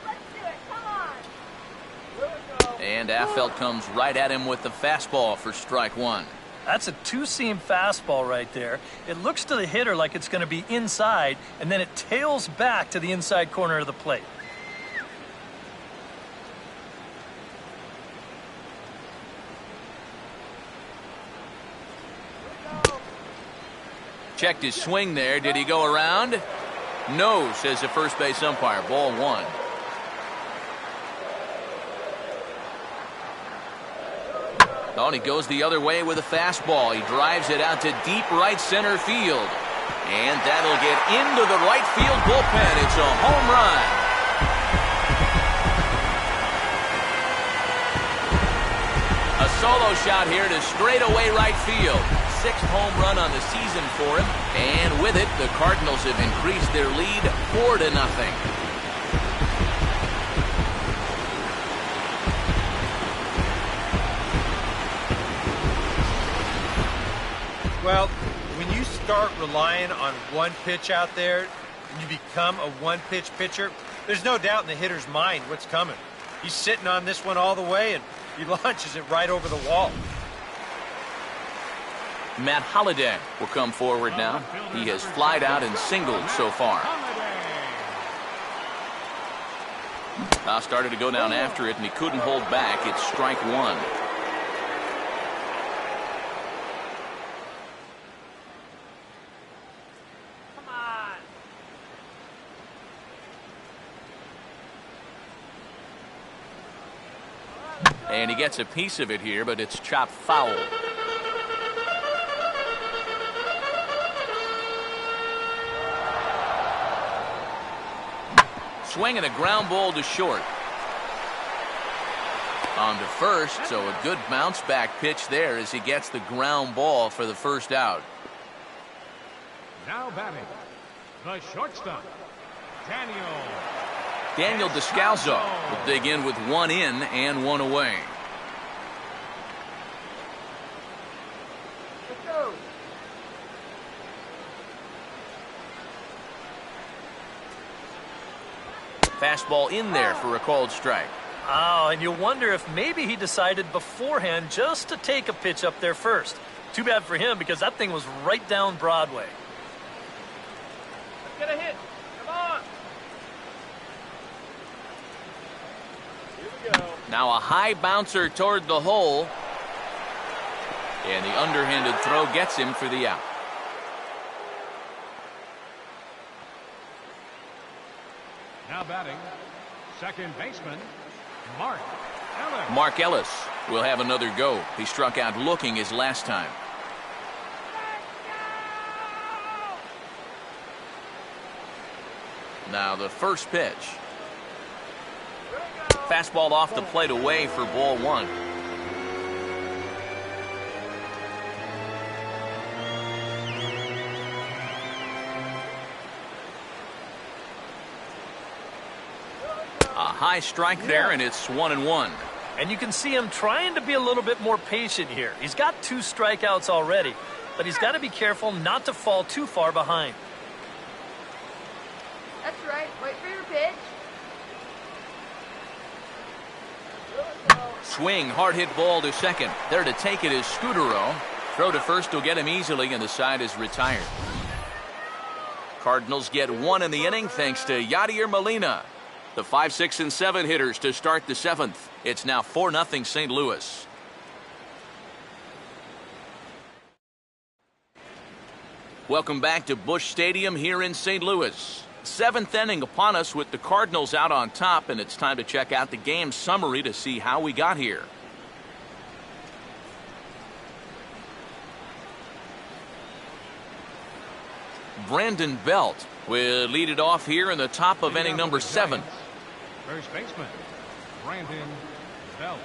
And Affeldt comes right at him with the fastball for strike one. That's a two-seam fastball right there. It looks to the hitter like it's going to be inside, and then it tails back to the inside corner of the plate. Checked his swing there. Did he go around? No, says the first base umpire. Ball one. Oh, and he goes the other way with a fastball. He drives it out to deep right center field. And that'll get into the right field bullpen. It's a home run. A solo shot here to straightaway right field. 6th home run on the season for him. And with it, the Cardinals have increased their lead 4-0. Well, when you start relying on one pitch out there and you become a one-pitch pitcher, there's no doubt in the hitter's mind what's coming. He's sitting on this one all the way, and he launches it right over the wall. Matt Holliday will come forward now. He has flied out and singled so far. Now started to go down after it, and he couldn't hold back. It's strike one. And he gets a piece of it here, but it's chopped foul. Swinging a ground ball to short. On to first, so a good bounce back pitch there as he gets the ground ball for the first out. Now batting, the shortstop, Daniel Daniel Descalzo will dig in with one in and one away. Let's go. Fastball in there for a called strike. Oh, and you wonder if maybe he decided beforehand just to take a pitch up there first. Too bad for him because that thing was right down Broadway. Let's get a hit. Come on. Here we go. Now a high bouncer toward the hole. And the underhanded throw gets him for the out. Now batting, second baseman, Mark Ellis. Mark Ellis will have another go. He struck out looking his last time. Now the first pitch. Fastball off the plate away for ball one. A high strike there, and it's 1-1. And you can see him trying to be a little bit more patient here. He's got 2 strikeouts already, but he's got to be careful not to fall too far behind. That's right. Wait for your pitch. Swing, hard hit ball to second. There to take it is Scudero. Throw to first will get him easily, and the side is retired. Cardinals get 1 in the inning thanks to Yadier Molina. The 5, 6, and 7 hitters to start the 7th. It's now 4-0 St. Louis. Welcome back to Busch Stadium here in St. Louis. 7th inning upon us with the Cardinals out on top, and it's time to check out the game summary to see how we got here. Brandon Belt will lead it off here in the top of inning number 7. First baseman, Brandon Belt.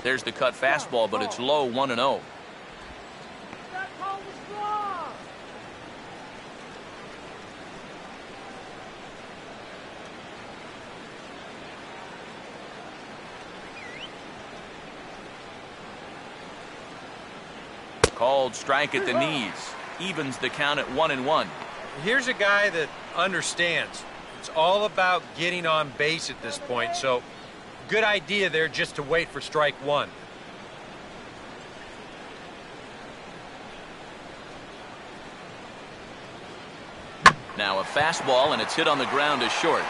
There's the cut fastball, but it's low, 1-0. That call was wrong. Called strike at the knees. Evens the count at 1-1. Here's a guy that understands. It's all about getting on base at this point, so good idea there just to wait for strike one. Now a fastball, and it's hit on the ground to short.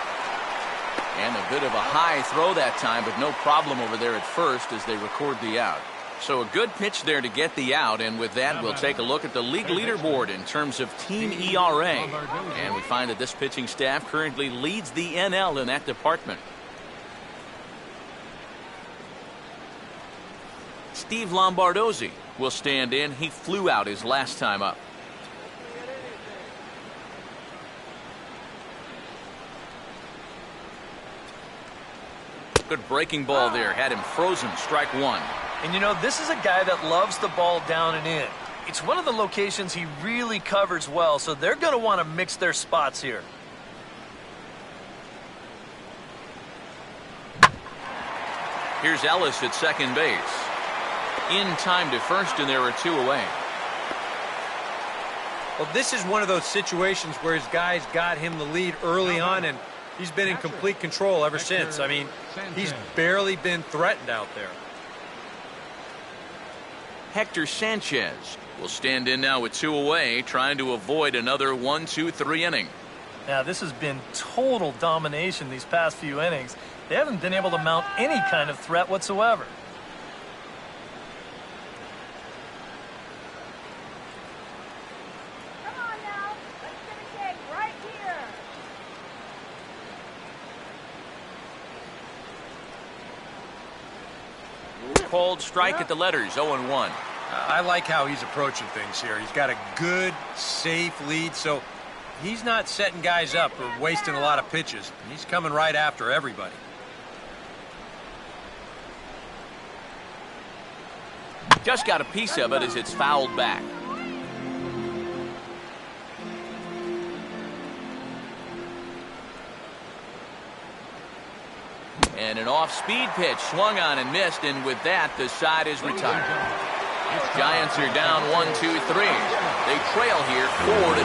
And a bit of a high throw that time, but no problem over there at first as they record the out. So a good pitch there to get the out, and with that we'll take a look at the league leaderboard in terms of team ERA. And we find that this pitching staff currently leads the NL in that department. Steve Lombardozzi will stand in. He flew out his last time up. Good breaking ball there. Had him frozen. Strike one. And you know, this is a guy that loves the ball down and in. It's one of the locations he really covers well, so they're going to want to mix their spots here. Here's Ellis at second base. In time to first, and there are 2 away. Well, this is one of those situations where his guys got him the lead early on, and he's been in complete control ever since. I mean, he's barely been threatened out there. Hector Sanchez will stand in now with 2 away, trying to avoid another 1-2-3 inning. Now, this has been total domination these past few innings. They haven't been able to mount any kind of threat whatsoever. Come on now. Let's get a kick right here. Called strike at the letters, 0-1. I like how he's approaching things here. He's got a good, safe lead, so he's not setting guys up or wasting a lot of pitches. He's coming right after everybody. Just got a piece of it as it's fouled back. And an off-speed pitch swung on and missed, and with that, the side is retired. Giants are down 1-2-3. They trail here 4-0.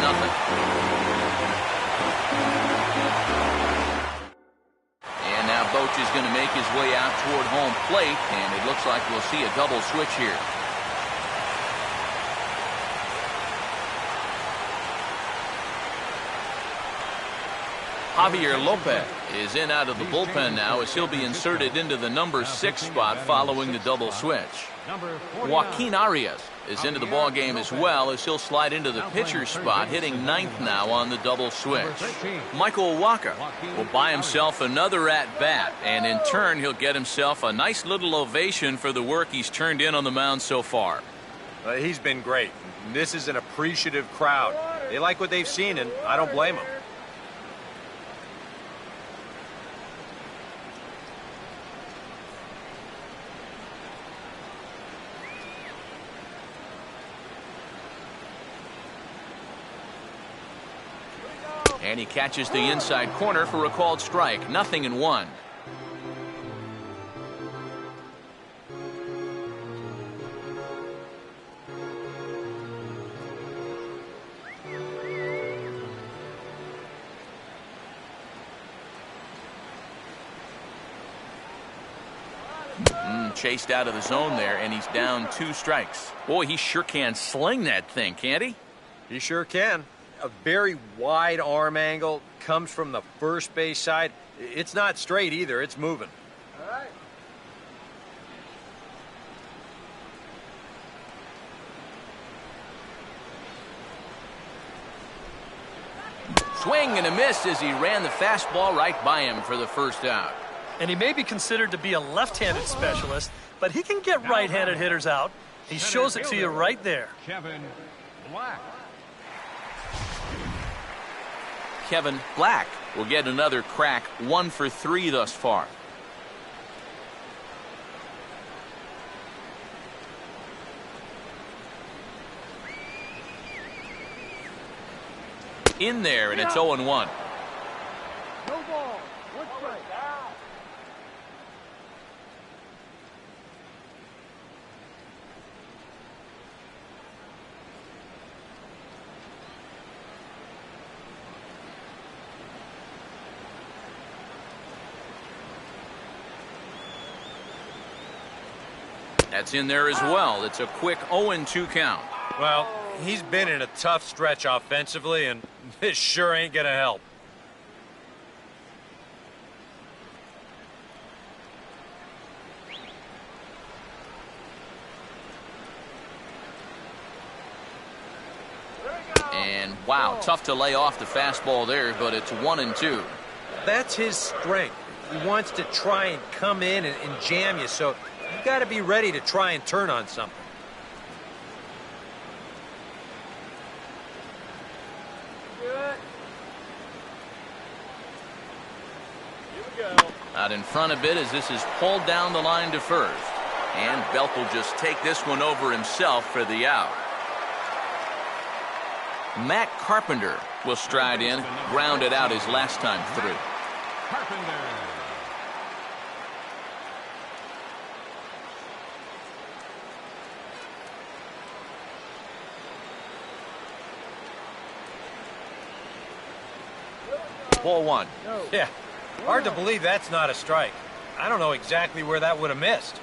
And now Boch is going to make his way out toward home plate, and it looks like we'll see a double switch here. Javier Lopez is in out of the bullpen now as he'll be inserted into the number 6 spot following the double switch. Joaquin Arias is into the ball game as well as he'll slide into the pitcher spot, hitting 9th now on the double switch. Michael Waka will buy himself another at-bat, and in turn he'll get himself a nice little ovation for the work he's turned in on the mound so far. He's been great. This is an appreciative crowd. They like what they've seen, and I don't blame them. And he catches the inside corner for a called strike. 0-1. Chased out of the zone there, and he's down 2 strikes. Boy, he sure can sling that thing, can't he? He sure can. A very wide arm angle, comes from the first base side. It's not straight either, it's moving. All right. Swing and a miss as he ran the fastball right by him for the first out. And he may be considered to be a left-handed specialist, but he can get right-handed hitters out. He shows it to you right there. Kevin Black. Kevin Black will get another crack, 1 for 3 thus far. In there, and it's 0-1. No ball. 1 strike. That's in there as well. It's a quick 0-2 count. Well, he's been in a tough stretch offensively, and this sure ain't gonna help. And wow, tough to lay off the fastball there, but it's 1-2. That's his strength. He wants to try and come in and jam you, so you got to be ready to try and turn on something. Good. Here we go. Out in front a bit as this is pulled down the line to first. And Belk will just take this one over himself for the out. Matt Carpenter will stride in, ground it out his last time through. Carpenter. Ball 1. Yeah, hard to believe that's not a strike. I don't know exactly where that would have missed.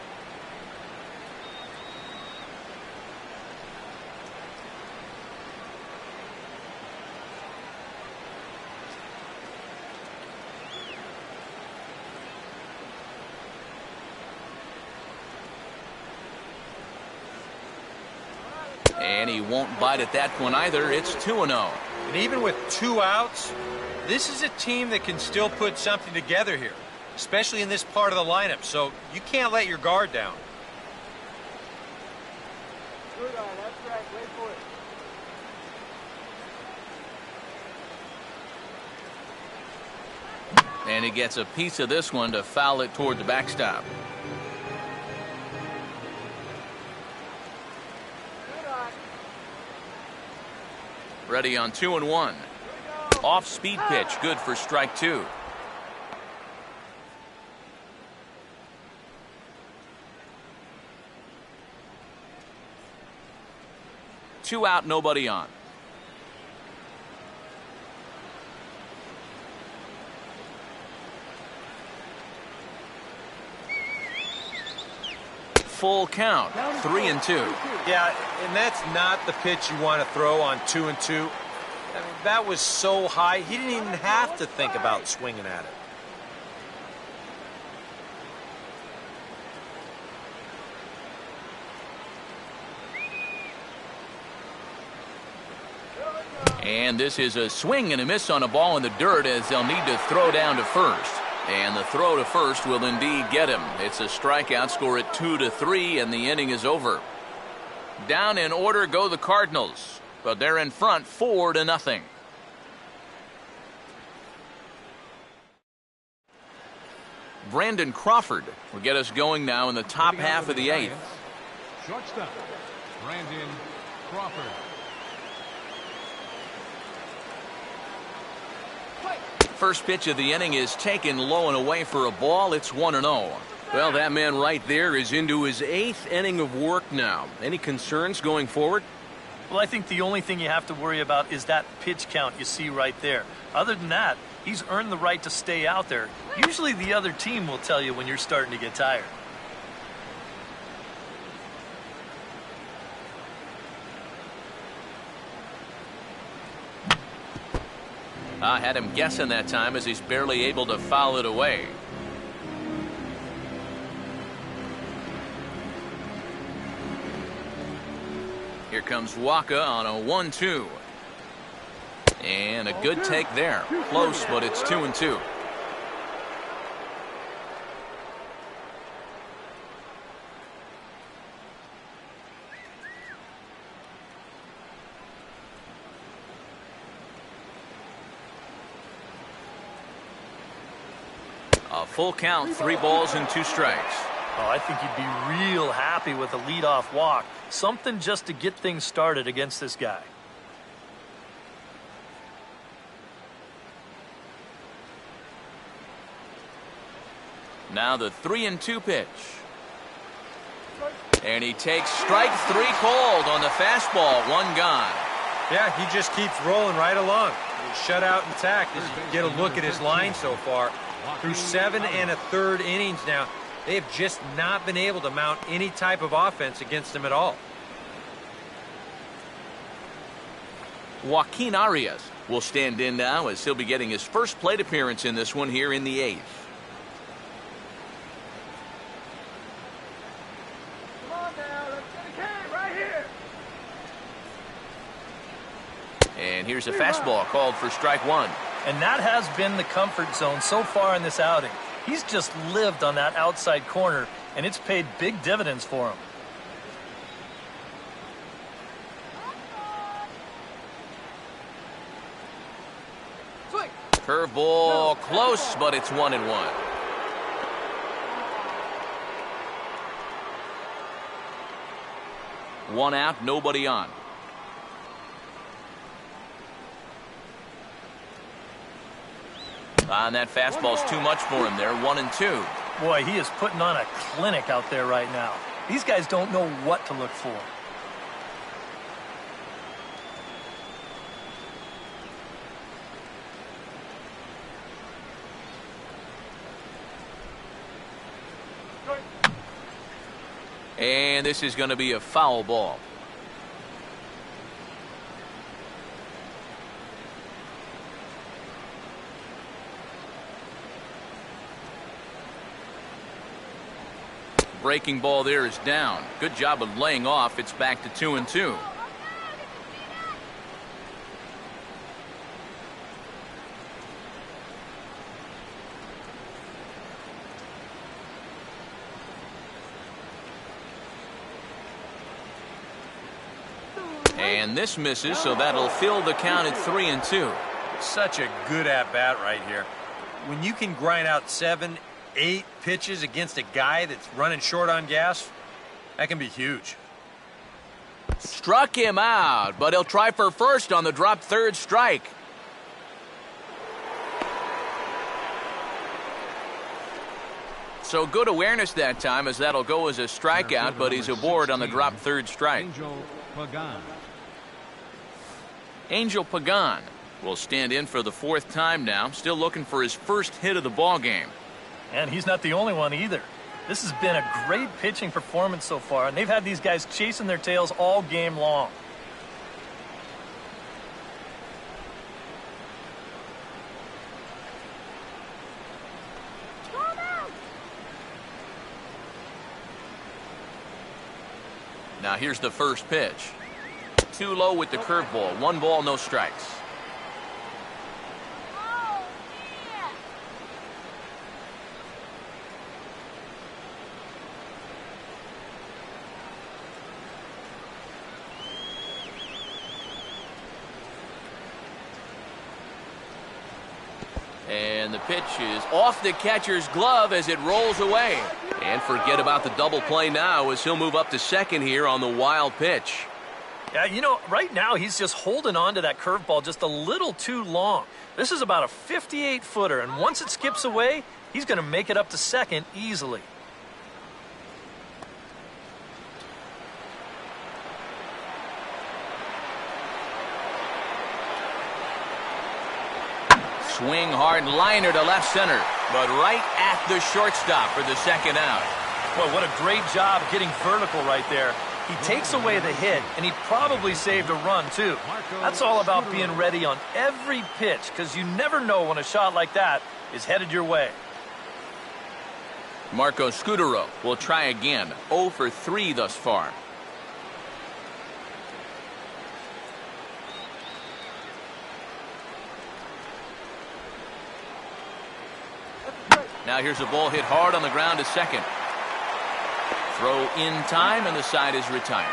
And he won't bite at that one either. It's 2-0. And even with 2 outs, this is a team that can still put something together here, especially in this part of the lineup, so you can't let your guard down. Good eye. That's right. Wait for it. And he gets a piece of this one to foul it toward the backstop. Ready on 2-1. Off-speed pitch, good for strike 2. Two out, nobody on. Full count, 3-2. Yeah, and that's not the pitch you want to throw on 2-2. I mean, that was so high, he didn't even have to think about swinging at it. And this is a swing and a miss on a ball in the dirt as they'll need to throw down to first. And the throw to first will indeed get him. It's a strikeout, score at 2-3, and the inning is over. Down in order go the Cardinals, but they're in front 4-0. Brandon Crawford will get us going now in the top half of the 8th. Shortstop, Brandon Crawford. First pitch of the inning is taken low and away for a ball. It's 1-0. Well, that man right there is into his 8th inning of work now. Any concerns going forward? Well, I think the only thing you have to worry about is that pitch count you see right there. Other than that, he's earned the right to stay out there. Usually the other team will tell you when you're starting to get tired. I had him guessing that time as he's barely able to foul it away. Here comes Waka on a 1-2. And a good take there. Close, but it's 2-2. A full count, 3 balls and 2 strikes. Oh, I think you'd be real happy with a leadoff walk. Something just to get things started against this guy. Now the 3-2 pitch. And he takes strike 3 called on the fastball. 1 gone. Yeah, he just keeps rolling right along. He's shut out intact as you get a look at his line so far. Through 7 1/3 innings now, they have just not been able to mount any type of offense against him at all. Joaquin Arias will stand in now as he'll be getting his first plate appearance in this one here in the 8th. Come on now, let's get a game right here. And here's a fastball called for strike 1. And that has been the comfort zone so far in this outing. He's just lived on that outside corner, and it's paid big dividends for him. Swing. Curveball close, but it's 1-1. One out, nobody on. And that fastball's too much for him there. 1-2. Boy, he is putting on a clinic out there right now. These guys don't know what to look for. And this is going to be a foul ball. Breaking ball there is down. Good job of laying off. It's back to 2-2. And this misses, so that'll fill the count at 3-2. Such a good at-bat right here. When you can grind out 7, 8 pitches against a guy that's running short on gas, that can be huge. Struck him out, but he'll try for first on the drop third strike. So good awareness that time, as that'll go as a strikeout, but he's aboard on the drop third strike. Angel Pagan will stand in for the fourth time now, still looking for his first hit of the ball game. And he's not the only one either. This has been a great pitching performance so far, and they've had these guys chasing their tails all game long. Now here's the first pitch. Too low with the curveball. 1 ball, no strikes. And the pitch is off the catcher's glove as it rolls away. And forget about the double play now, as he'll move up to second here on the wild pitch. Yeah, you know, right now he's just holding on to that curveball just a little too long. This is about a 58-footer, and once it skips away, he's going to make it up to second easily. Swing hard liner to left center, but right at the shortstop for the second out. Well, what a great job getting vertical right there. He takes away the hit, and he probably saved a run, too. That's all about being ready on every pitch, because you never know when a shot like that is headed your way. Marco Scudero will try again. 0 for 3 thus far. Now here's a ball hit hard on the ground to second. Throw in time, and the side is retired.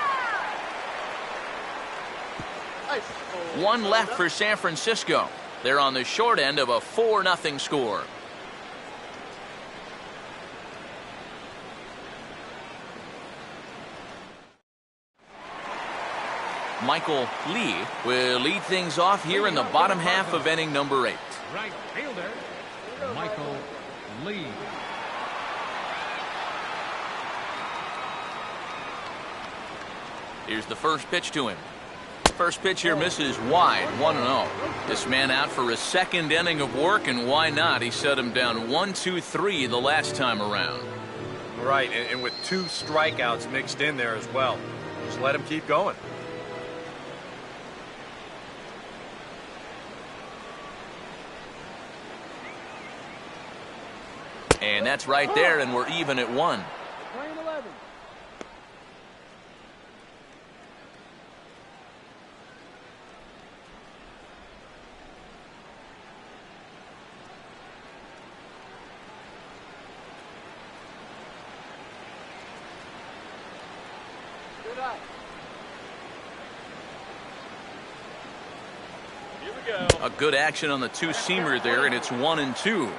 1 left for San Francisco. They're on the short end of a 4-0 score. Michael Lee will lead things off here in the bottom half of inning number 8. Right fielder, Michael Lee. Here's the first pitch to him. First pitch here misses wide, 1-0. This man out for a second inning of work, and why not? He set him down 1-2-3 the last time around. Right, and with 2 strikeouts mixed in there as well. Just let him keep going. And that's right there, and we're even at 1. A good action on the 2-seamer there, and it's 1-2.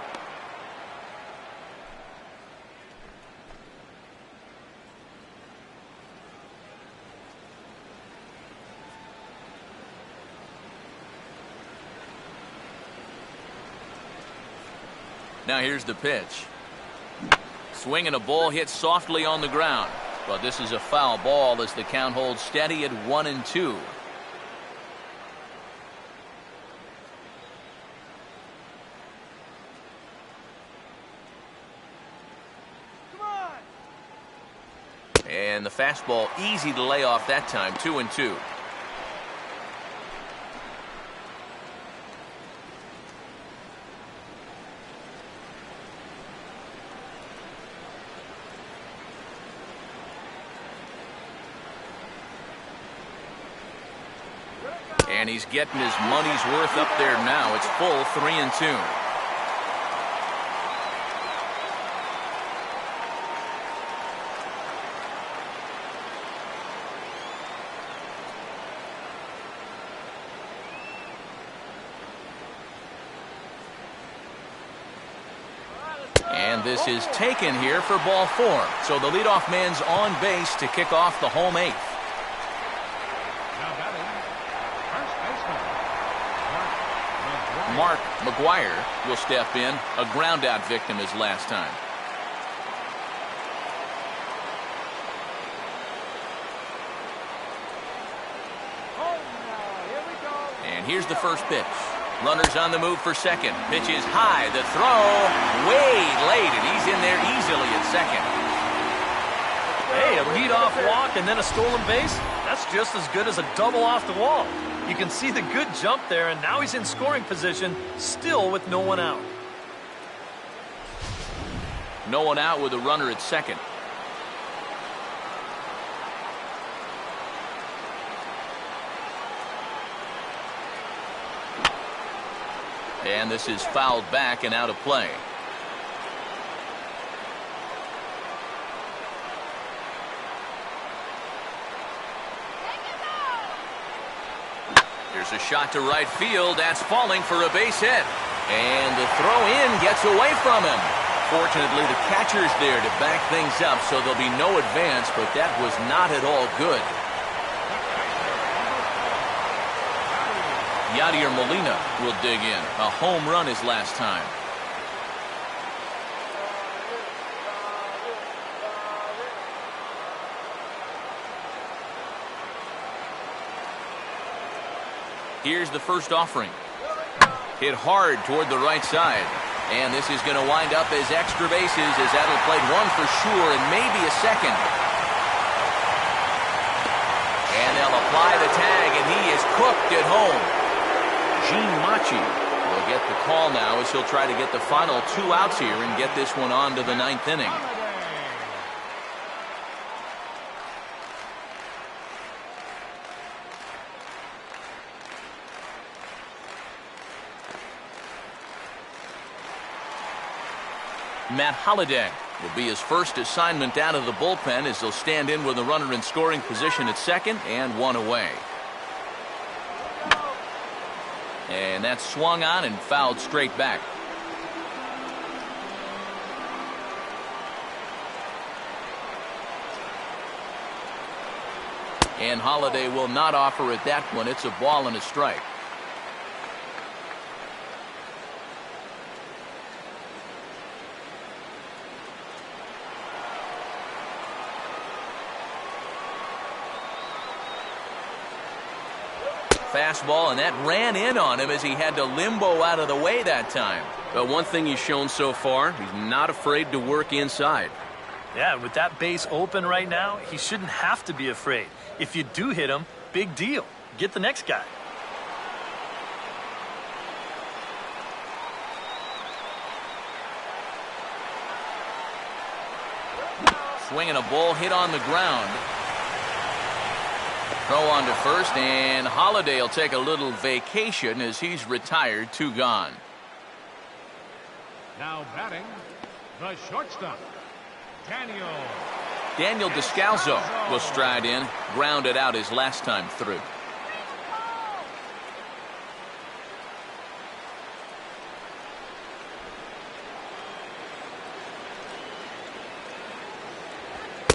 Now here's the pitch. Swinging a ball hit softly on the ground. But this is a foul ball as the count holds steady at 1-2. And the fastball easy to lay off that time, 2-2. And he's getting his money's worth up there now. It's full 3-2. And this is taken here for ball 4. So the leadoff man's on base to kick off the home 8th. McGuire will step in, a ground out victim as last time. And here's the first pitch. Runners on the move for second. Pitch is high. The throw way late, and he's in there easily at second. Hey, a leadoff walk and then a stolen base? That's just as good as a double off the wall. You can see the good jump there, and now he's in scoring position, still with no one out. No one out with a runner at second. And this is fouled back and out of play. Here's a shot to right field. That's falling for a base hit. And the throw in gets away from him. Fortunately, the catcher's there to back things up, so there'll be no advance, but that was not at all good. Yadier Molina will dig in. A home run his last time. Here's the first offering. Hit hard toward the right side. And this is going to wind up as extra bases, as that'll play one for sure and maybe a second. And they'll apply the tag, and he is cooked at home. Gene Machi will get the call now as he'll try to get the final 2 outs here and get this one on to the 9th inning. Matt Holliday will be his first assignment out of the bullpen as he'll stand in with a runner in scoring position at second and one away. And that's swung on and fouled straight back. And Holliday will not offer at that one. It's a ball and a strike. Fastball, and that ran in on him as he had to limbo out of the way that time. But one thing he's shown so far, he's not afraid to work inside. Yeah, with that base open right now, he shouldn't have to be afraid. If you do hit him, big deal. Get the next guy. Swinging a ball hit on the ground. Throw on to first, and Holliday will take a little vacation as he's retired, 2 gone. Now batting, the shortstop, Daniel Descalzo will stride in, grounded out his last time through.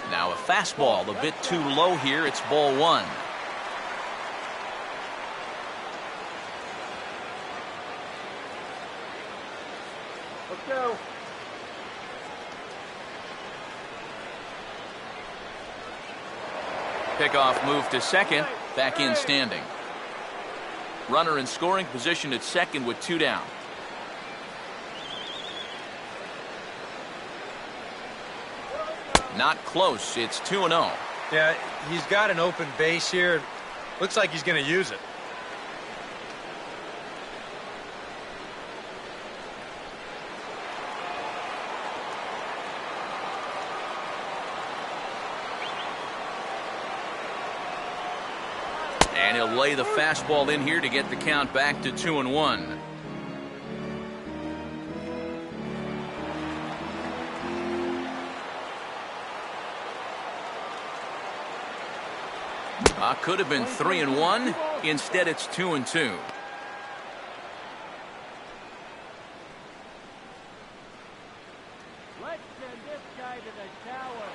Now a fastball, a bit too low here. It's ball 1. Let's go. Pickoff move to second, back in standing. Runner in scoring position at second with 2 down. Not close. It's 2-0. Yeah, he's got an open base here. Looks like he's going to use it. And he'll lay the fastball in here to get the count back to 2-1. Could have been 3-1. Instead, it's 2-2. Let's send this guy to the shower.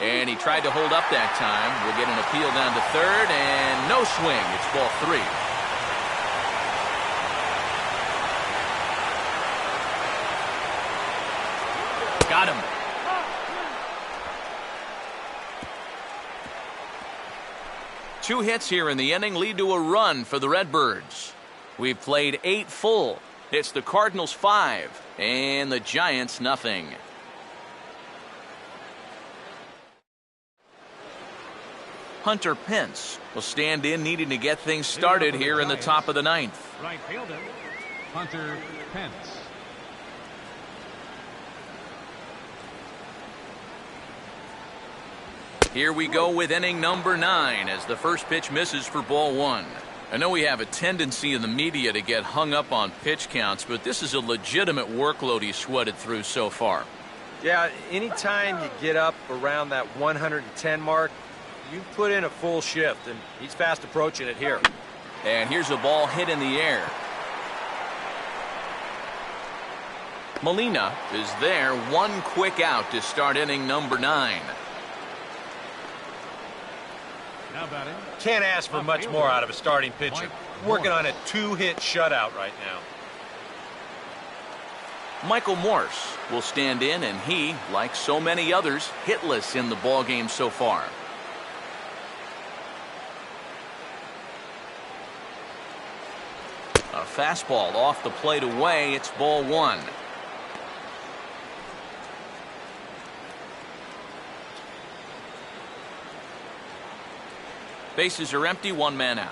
And he tried to hold up that time. We'll get an appeal down to third, and no swing. It's ball 3. Got him. Two hits here in the inning lead to a run for the Redbirds. We've played 8 full. It's the Cardinals 5 and the Giants nothing. Hunter Pence will stand in, needing to get things started here in the top of the 9th. Right fielder, Hunter Pence. Here we go with inning number 9 as the first pitch misses for ball 1. I know we have a tendency in the media to get hung up on pitch counts, but this is a legitimate workload he's sweated through so far. Yeah, anytime you get up around that 110 mark, you put in a full shift, and he's fast approaching it here. And here's a ball hit in the air. Molina is there, one quick out to start inning number 9. Now batting. Can't ask for much more out of a starting pitcher. Working on a 2-hit shutout right now. Michael Morse will stand in, and he, like so many others, hitless in the ballgame so far. A fastball off the plate away. It's ball 1. Bases are empty, 1 man out.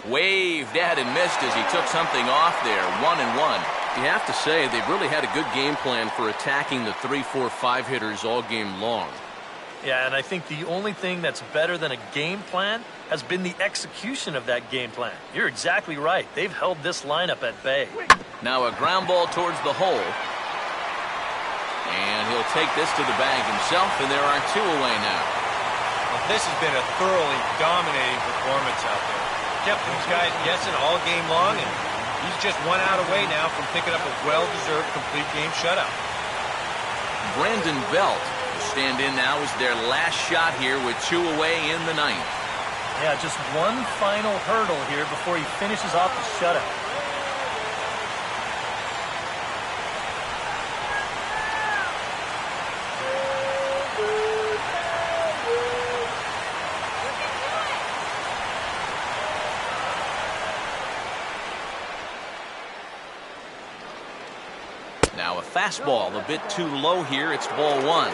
Waved at and missed as he took something off there. 1-1. You have to say they've really had a good game plan for attacking the 3, 4, 5 hitters all game long. Yeah, and I think the only thing that's better than a game plan has been the execution of that game plan. You're exactly right. They've held this lineup at bay. Now a ground ball towards the hole. And he'll take this to the bag himself, and there are 2 away now. Well, this has been a thoroughly dominating performance out there. Kept these guys guessing all game long, and he's just 1 out away now from picking up a well-deserved complete game shutout. Brandon Belt will stand in now as their last shot here with 2 away in the 9th. Yeah, just one final hurdle here before he finishes off the shutout. Now a fastball a bit too low here. It's ball 1.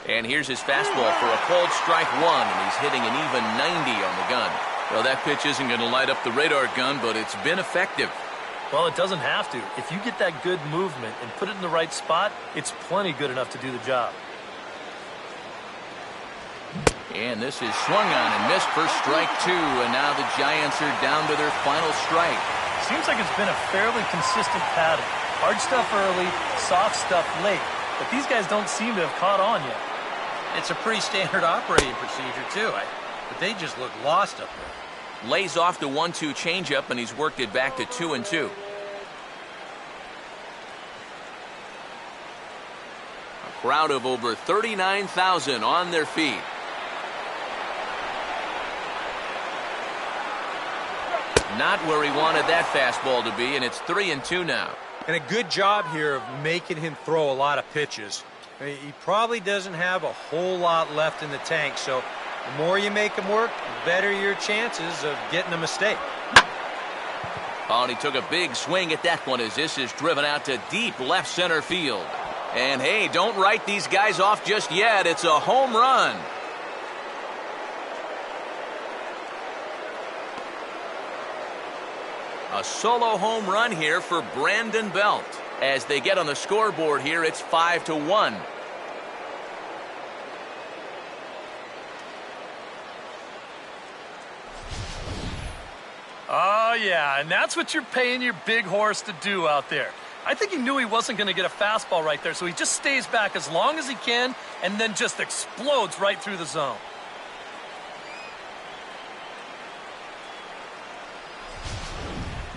And here's his fastball for a called strike 1, and he's hitting an even 90 on the gun. Well, that pitch isn't going to light up the radar gun, but it's been effective. Well, it doesn't have to. If you get that good movement and put it in the right spot, it's plenty good enough to do the job. And this is swung on and missed for strike 2, and now the Giants are down to their final strike. Seems like it's been a fairly consistent pattern. Hard stuff early, soft stuff late. But these guys don't seem to have caught on yet. It's a pretty standard operating procedure, too. But they just look lost up there. Lays off the 1-2 changeup, and he's worked it back to 2-2. A crowd of over 39,000 on their feet. Not where he wanted that fastball to be, and it's 3-2 now. And a good job here of making him throw a lot of pitches. I mean, he probably doesn't have a whole lot left in the tank, so the more you make him work, the better your chances of getting a mistake. Oh, and he took a big swing at that one as this is driven out to deep left center field. And hey, don't write these guys off just yet. It's a home run. A solo home run here for Brandon Belt. As they get on the scoreboard here, it's 5-1. Oh, yeah, and that's what you're paying your big horse to do out there. I think he knew he wasn't going to get a fastball right there, so he just stays back as long as he can and then just explodes right through the zone.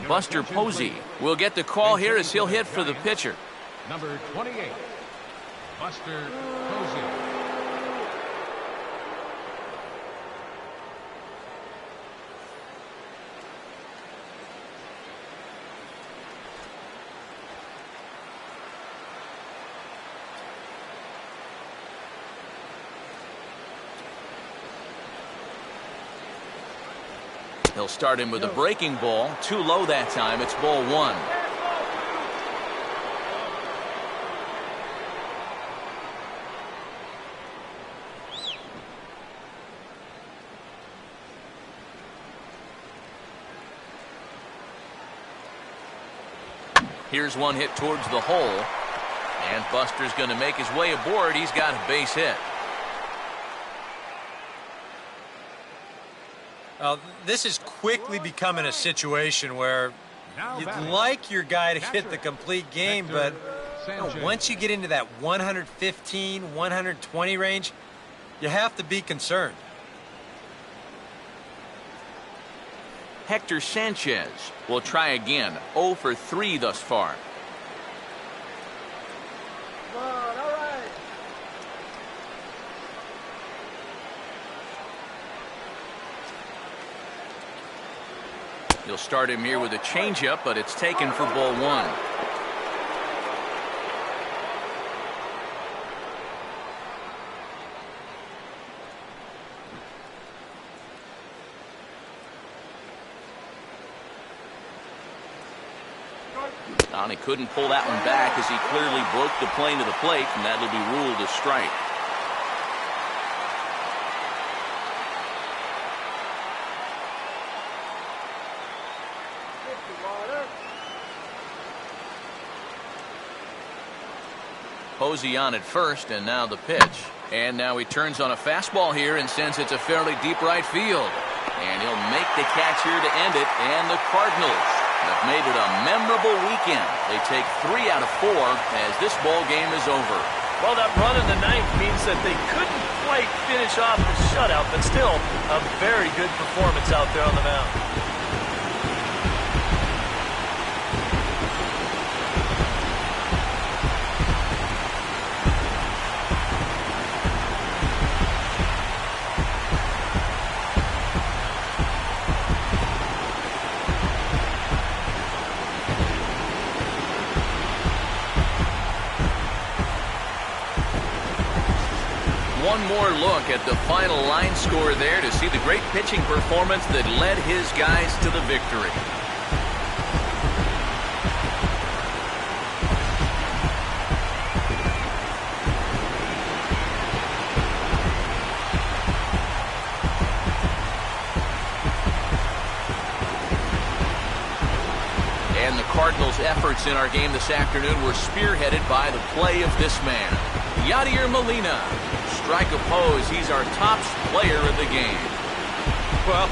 Buster Posey will get the call here as he'll hit for the pitcher. Number 28, Buster Posey. He'll start him with a breaking ball. Too low that time. It's ball one. Here's one hit towards the hole. And Buster's going to make his way aboard. He's got a base hit. This is quickly becoming a situation where you'd like your guy to hit the complete game, but once you get into that 115, 120 range, you have to be concerned. Hector Sanchez will try again. 0 for 3 thus far. You'll start him here with a changeup, but it's taken for ball one. He couldn't pull that one back as he clearly broke the plane to the plate, and that'll be ruled a strike. Posey on at first, and now the pitch. And now he turns on a fastball here and sends it to fairly deep right field. And he'll make the catch here to end it, and the Cardinals have made it a memorable weekend. They take 3 out of 4 as this ball game is over. Well, that run in the ninth means that they couldn't quite finish off the shutout, but still a very good performance out there on the mound. One more look at the final line score there to see the great pitching performance that led his guys to the victory. And the Cardinals' efforts in our game this afternoon were spearheaded by the play of this man, Yadier Molina. Strike a pose. He's our top player of the game. Well,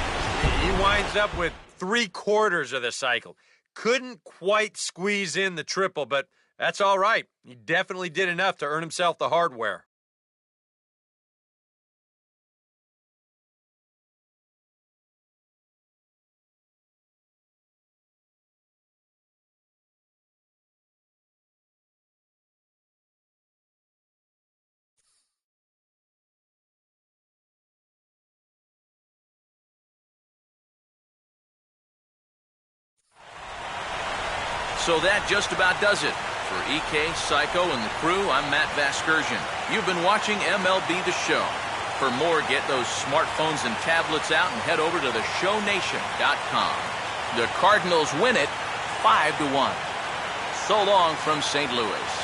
he winds up with 3/4 of the cycle. Couldn't quite squeeze in the triple, but that's all right. He definitely did enough to earn himself the hardware. So that just about does it. For EK, Psycho, and the crew, I'm Matt Vasgersian. You've been watching MLB The Show. For more, get those smartphones and tablets out and head over to theshownation.com. The Cardinals win it 5-1. So long from St. Louis.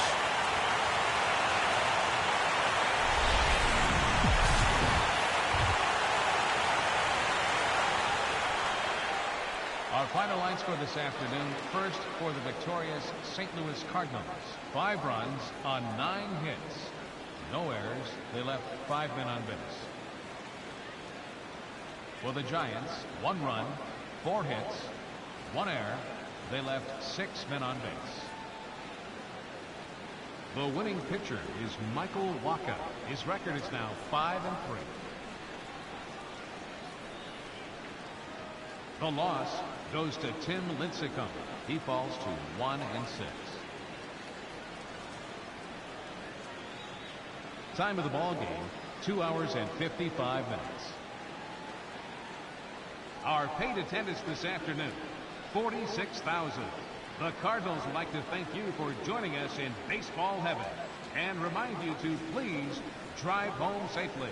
Our final line score this afternoon, first for the victorious St. Louis Cardinals. 5 runs on 9 hits. No errors. They left 5 men on base. For the Giants, 1 run, 4 hits, 1 error. They left 6 men on base. The winning pitcher is Michael Wacha. His record is now 5-3. The loss goes to Tim Lincecum. He falls to 1-6. Time of the ball game, 2 hours and 55 minutes. Our paid attendance this afternoon, 46,000. The Cardinals would like to thank you for joining us in baseball heaven and remind you to please drive home safely.